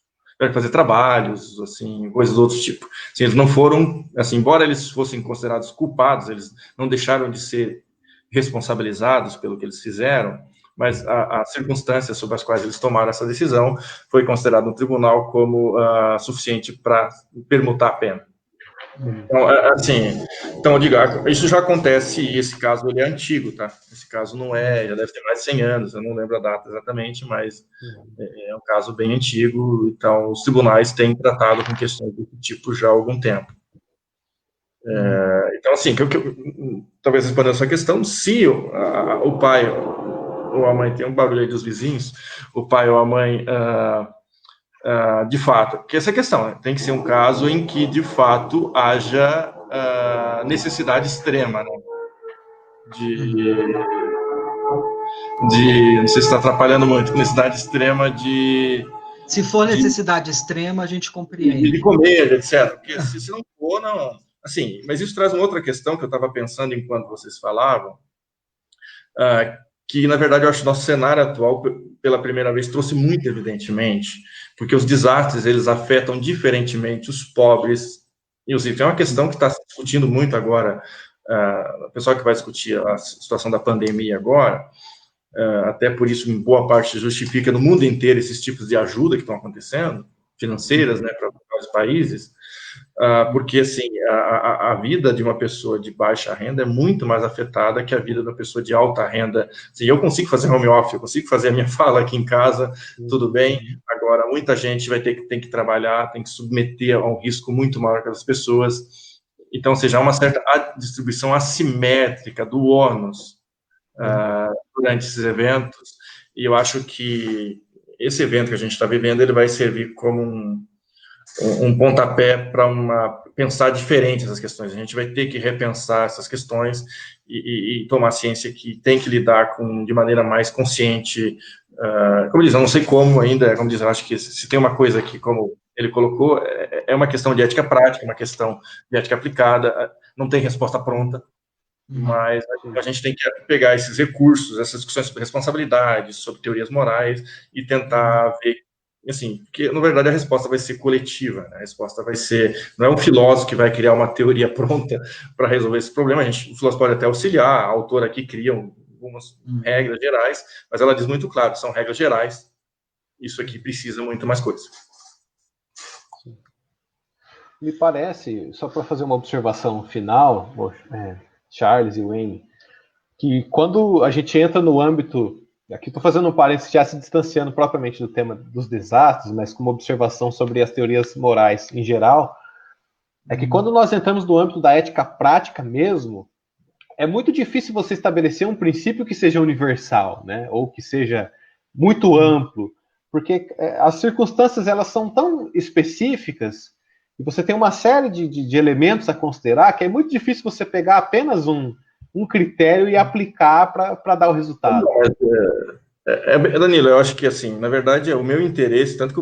fazer trabalhos, assim, coisas do outro tipo. Assim, eles não foram, assim, embora eles fossem considerados culpados, eles não deixaram de ser responsabilizados pelo que eles fizeram, mas as circunstâncias sobre as quais eles tomaram essa decisão foi considerado no tribunal como suficiente para permutar a pena. Então, assim, então eu digo, isso já acontece, e esse caso ele é antigo, tá? Esse caso não já deve ter mais de 100 anos, eu não lembro a data exatamente, mas é um caso bem antigo, então os tribunais têm tratado com questões desse tipo já há algum tempo. Então, assim, talvez respondendo a sua questão, se o pai ou a mãe, tem um barulho aí dos vizinhos, o pai ou a mãe, de fato, porque essa é a questão, né? Tem que ser um caso em que, de fato, haja necessidade extrema, né? Não sei se está atrapalhando muito, necessidade extrema de... Se for necessidade extrema, a gente compreende. De comer, etc. Porque se não for, não... Assim, mas isso traz uma outra questão que eu estava pensando enquanto vocês falavam, que, na verdade, eu acho que nosso cenário atual, pela primeira vez, trouxe muito evidentemente, porque os desastres, eles afetam diferentemente os pobres e os ricos. É uma questão que está se discutindo muito agora, o pessoal que vai discutir a situação da pandemia agora, até por isso, em boa parte, justifica no mundo inteiro esses tipos de ajuda que estão acontecendo, financeiras, né, para os países, porque, assim, a vida de uma pessoa de baixa renda é muito mais afetada que a vida de uma pessoa de alta renda. Assim, eu consigo fazer home office, eu consigo fazer a minha fala aqui em casa, tudo bem. Agora, muita gente tem que trabalhar, tem que submeter a um risco muito maior que as pessoas. Então, ou seja, há uma certa distribuição assimétrica do ônus durante esses eventos, e eu acho que esse evento que a gente está vivendo, ele vai servir como um pontapé para pensar diferente essas questões. A gente vai ter que repensar essas questões e tomar ciência que tem que lidar de maneira mais consciente. Como diz, eu não sei como ainda, como diz, eu acho que se tem uma coisa que, como ele colocou, é uma questão de ética prática, uma questão de ética aplicada, não tem resposta pronta, mas a gente tem que pegar esses recursos, essas discussões sobre responsabilidade, sobre teorias morais, e tentar ver, assim, porque, na verdade, a resposta vai ser coletiva, né? A resposta vai ser, não é um filósofo que vai criar uma teoria pronta para resolver esse problema, o filósofo pode até auxiliar, a autora aqui cria algumas regras gerais, mas ela diz muito claro, são regras gerais, isso aqui precisa muito mais coisa. Me parece, só para fazer uma observação final, Charles e Wayne, que quando a gente entra no âmbito, aqui estou fazendo um parênteses já se distanciando propriamente do tema dos desastres, mas com uma observação sobre as teorias morais em geral, é que quando nós entramos no âmbito da ética prática mesmo, é muito difícil você estabelecer um princípio que seja universal, né? Ou que seja muito amplo, porque as circunstâncias elas são tão específicas e você tem uma série de elementos a considerar que é muito difícil você pegar apenas um critério e aplicar para dar o resultado. Danilo, eu acho que, assim, na verdade, o meu interesse, tanto que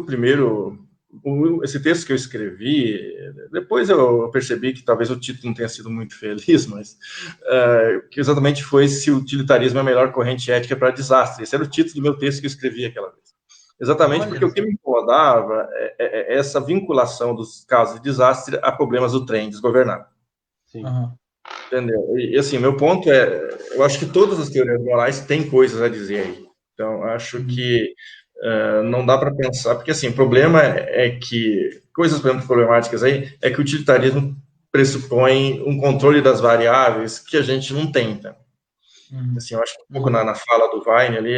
esse texto que eu escrevi, depois eu percebi que talvez o título não tenha sido muito feliz, mas que exatamente foi se o utilitarismo é a melhor corrente ética para desastre. Esse era o título do meu texto que eu escrevi aquela vez. Exatamente porque o que me incomodava é essa vinculação dos casos de desastre a problemas do trem desgovernado. Sim. Entendeu? E assim, meu ponto eu acho que todas as teorias morais têm coisas a dizer aí. Então, acho que não dá para pensar, porque assim, o problema é que, coisas, por exemplo, problemáticas aí, é que o utilitarismo pressupõe um controle das variáveis que a gente não tenta. Assim, eu acho que um pouco na fala do Vine ali,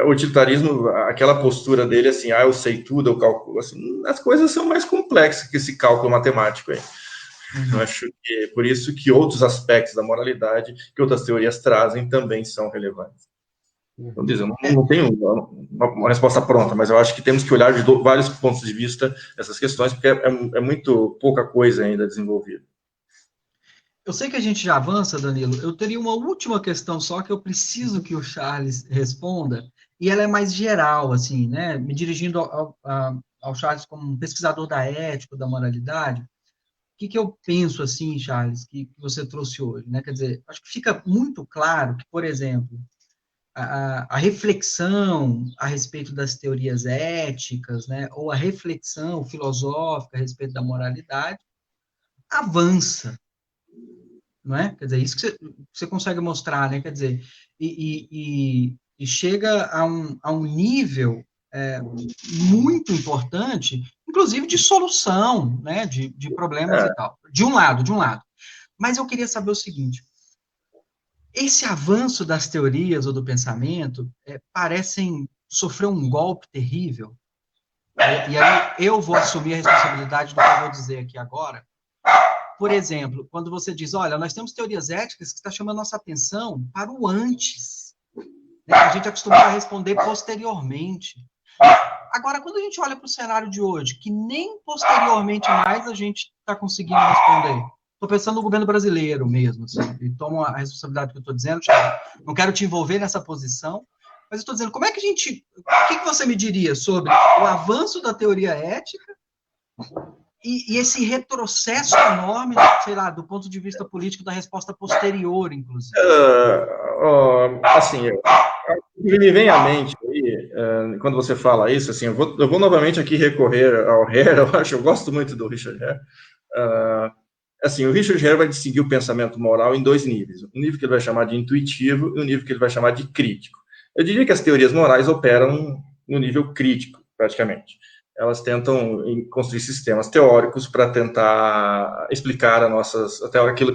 o utilitarismo, aquela postura dele, assim, eu sei tudo, eu calculo, assim, as coisas são mais complexas que esse cálculo matemático aí. Eu acho que é por isso que outros aspectos da moralidade, que outras teorias trazem, também são relevantes. Então, eu não tenho uma resposta pronta, mas eu acho que temos que olhar de vários pontos de vista essas questões, porque é muito pouca coisa ainda desenvolvida. Eu sei que a gente já avança, Danilo. Eu teria uma última questão só que eu preciso que o Charles responda, e ela é mais geral, assim, né? Me dirigindo ao Charles como um pesquisador da ética, da moralidade. O que eu penso, assim, Charles, que você trouxe hoje, né? Quer dizer, acho que fica muito claro que, por exemplo, a reflexão a respeito das teorias éticas, né? Ou a reflexão filosófica a respeito da moralidade avança, não é? Quer dizer, isso que você consegue mostrar, né? Quer dizer, e chega a um nível muito importante, inclusive de solução, né? De problemas e tal. De um lado. Mas eu queria saber o seguinte: esse avanço das teorias ou do pensamento parecem sofrer um golpe terrível. E aí eu vou assumir a responsabilidade do que eu vou dizer aqui agora. Por exemplo, quando você diz, olha, nós temos teorias éticas que estão chamando nossa atenção para o antes. Né? A gente é acostumado a responder posteriormente. Agora, quando a gente olha para o cenário de hoje, que nem posteriormente mais a gente está conseguindo responder. Estou pensando no governo brasileiro mesmo, assim, e tomo a responsabilidade que eu estou dizendo, não quero te envolver nessa posição, mas estou dizendo, como é que a gente... O que você me diria sobre o avanço da teoria ética e esse retrocesso enorme, sei lá, do ponto de vista político, da resposta posterior, inclusive? Assim, o que me vem à mente aí, quando você fala isso, assim, eu vou novamente aqui recorrer ao Hare, eu gosto muito do Richard Hare. Assim, o Richard Hare vai distinguir o pensamento moral em dois níveis. Um nível que ele vai chamar de intuitivo e um nível que ele vai chamar de crítico. Eu diria que as teorias morais operam no nível crítico, praticamente. Elas tentam construir sistemas teóricos para tentar explicar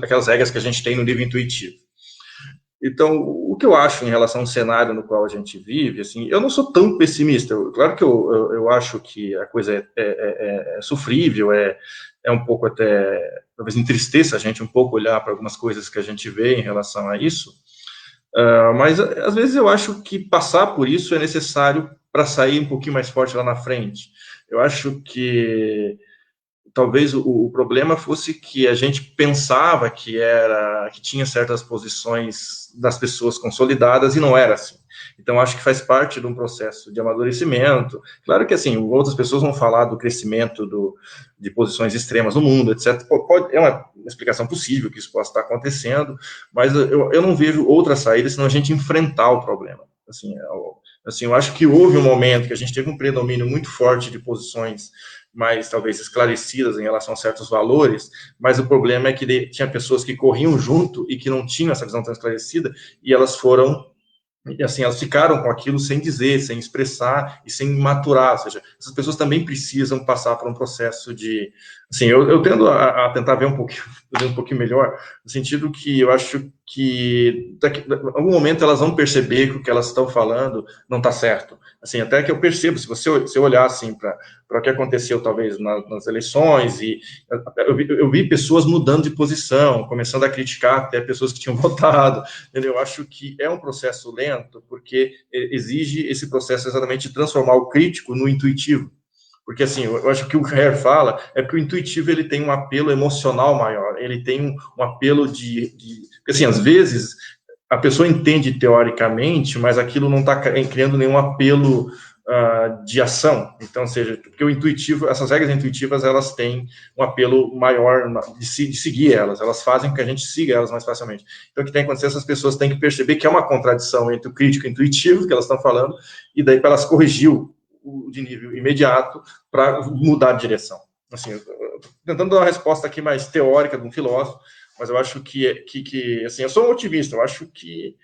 aquelas regras que a gente tem no nível intuitivo. Então, o que eu acho em relação ao cenário no qual a gente vive, assim, eu não sou tão pessimista. Claro que eu acho que a coisa é sofrível, é um pouco até, talvez entristeça a gente um pouco olhar para algumas coisas que a gente vê em relação a isso, mas às vezes eu acho que passar por isso é necessário para sair um pouquinho mais forte lá na frente. Eu acho que talvez o problema fosse que a gente pensava que tinha certas posições das pessoas consolidadas e não era assim. Então, acho que faz parte de um processo de amadurecimento. Claro que, assim, outras pessoas vão falar do crescimento de posições extremas no mundo, etc. É uma explicação possível que isso possa estar acontecendo, mas eu não vejo outra saída senão a gente enfrentar o problema. Assim, eu acho que houve um momento que a gente teve um predomínio muito forte de posições mais, talvez, esclarecidas em relação a certos valores, mas o problema é que tinha pessoas que corriam junto e que não tinham essa visão tão esclarecida, e elas ficaram com aquilo sem dizer, sem expressar e sem maturar, ou seja, essas pessoas também precisam passar por um processo de... Assim, eu tendo a tentar ver um pouquinho melhor, no sentido que eu acho que em algum momento elas vão perceber que o que elas estão falando não está certo. Assim, até que eu percebo, se você olhar assim para o que aconteceu talvez nas eleições, e eu vi pessoas mudando de posição, começando a criticar até pessoas que tinham votado, entendeu? Eu acho que é um processo lento, porque exige esse processo exatamente de transformar o crítico no intuitivo. Porque, assim, eu acho que o Hare fala é que o intuitivo ele tem um apelo emocional maior, ele tem um apelo porque, assim, às vezes a pessoa entende teoricamente, mas aquilo não está criando nenhum apelo de ação. Então, ou seja, porque o intuitivo, essas regras intuitivas, elas têm um apelo maior de seguir elas fazem com que a gente siga elas mais facilmente. Então, o que tem que acontecer, essas pessoas têm que perceber que é uma contradição entre o crítico e o intuitivo que elas estão falando, e daí para elas corrigir de nível imediato para mudar de direção. Assim, tentando dar uma resposta aqui mais teórica de um filósofo, mas eu acho que assim, eu sou um otimista, eu acho que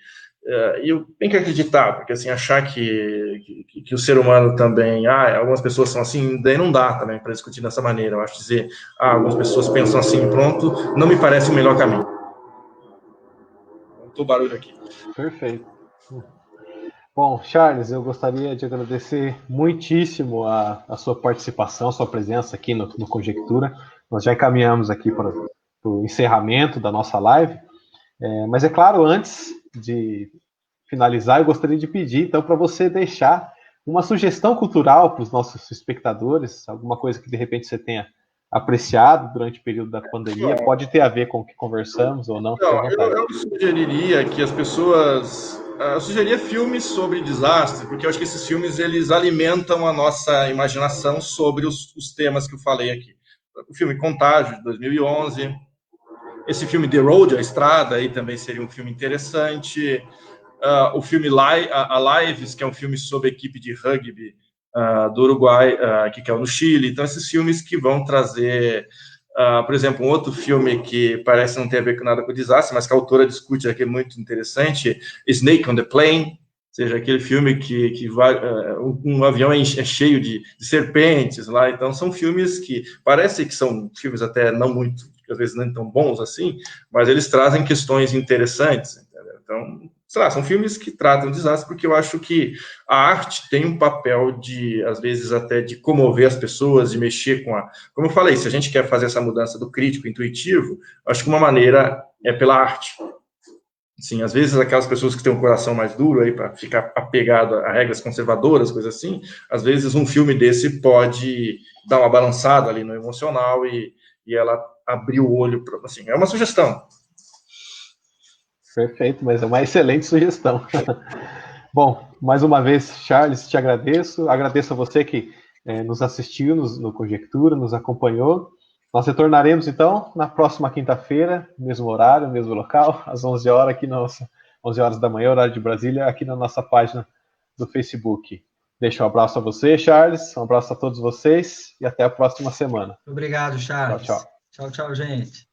eu tenho que acreditar, porque assim, achar que o ser humano também, algumas pessoas são assim, daí não dá também para discutir dessa maneira. Eu acho dizer, algumas pessoas pensam assim, pronto, não me parece o melhor caminho. Tô barulho aqui. Perfeito. Bom, Charles, eu gostaria de agradecer muitíssimo a sua participação, a sua presença aqui no Conjectura. Nós já encaminhamos aqui para o encerramento da nossa live, mas é claro, antes de finalizar, eu gostaria de pedir, então, para você deixar uma sugestão cultural para os nossos espectadores, alguma coisa que de repente você tenha apreciado durante o período da pandemia, pode ter a ver com o que conversamos ou não, fique à vontade. Eu sugeriria que as pessoas... Eu sugeriria filmes sobre desastre, porque eu acho que esses filmes eles alimentam a nossa imaginação sobre os temas que eu falei aqui. O filme Contágio, de 2011, esse filme The Road, A Estrada, aí também seria um filme interessante. O filme Lives, que é um filme sobre a equipe de rugby do Uruguai, que caiu no Chile. Então, esses filmes que vão trazer... por exemplo, um outro filme que parece não ter a ver com nada com desastre, mas que a autora discute aqui, é muito interessante, Snake on the Plane, ou seja, aquele filme que vai, um avião é cheio de serpentes lá. Então, são filmes que parece que são filmes até não muito, às vezes não tão bons assim, mas eles trazem questões interessantes, entendeu? Então, sei lá, são filmes que tratam desastre, porque eu acho que a arte tem um papel de, às vezes, até de comover as pessoas, de mexer com como eu falei, se a gente quer fazer essa mudança do crítico intuitivo, acho que uma maneira é pela arte. Sim, às vezes aquelas pessoas que têm um coração mais duro aí para ficar apegado a regras conservadoras, coisas assim, às vezes um filme desse pode dar uma balançada ali no emocional e ela abrir o olho, assim, é uma sugestão. Perfeito, mas é uma excelente sugestão. Bom, mais uma vez, Charles, te agradeço. Agradeço a você que nos assistiu no Conjectura, nos acompanhou. Nós retornaremos, então, na próxima quinta-feira, mesmo horário, mesmo local, às 11 horas, 11 horas da manhã, horário de Brasília, aqui na nossa página do Facebook. Deixo um abraço a você, Charles, um abraço a todos vocês e até a próxima semana. Obrigado, Charles. Tchau, tchau. Tchau, tchau, gente.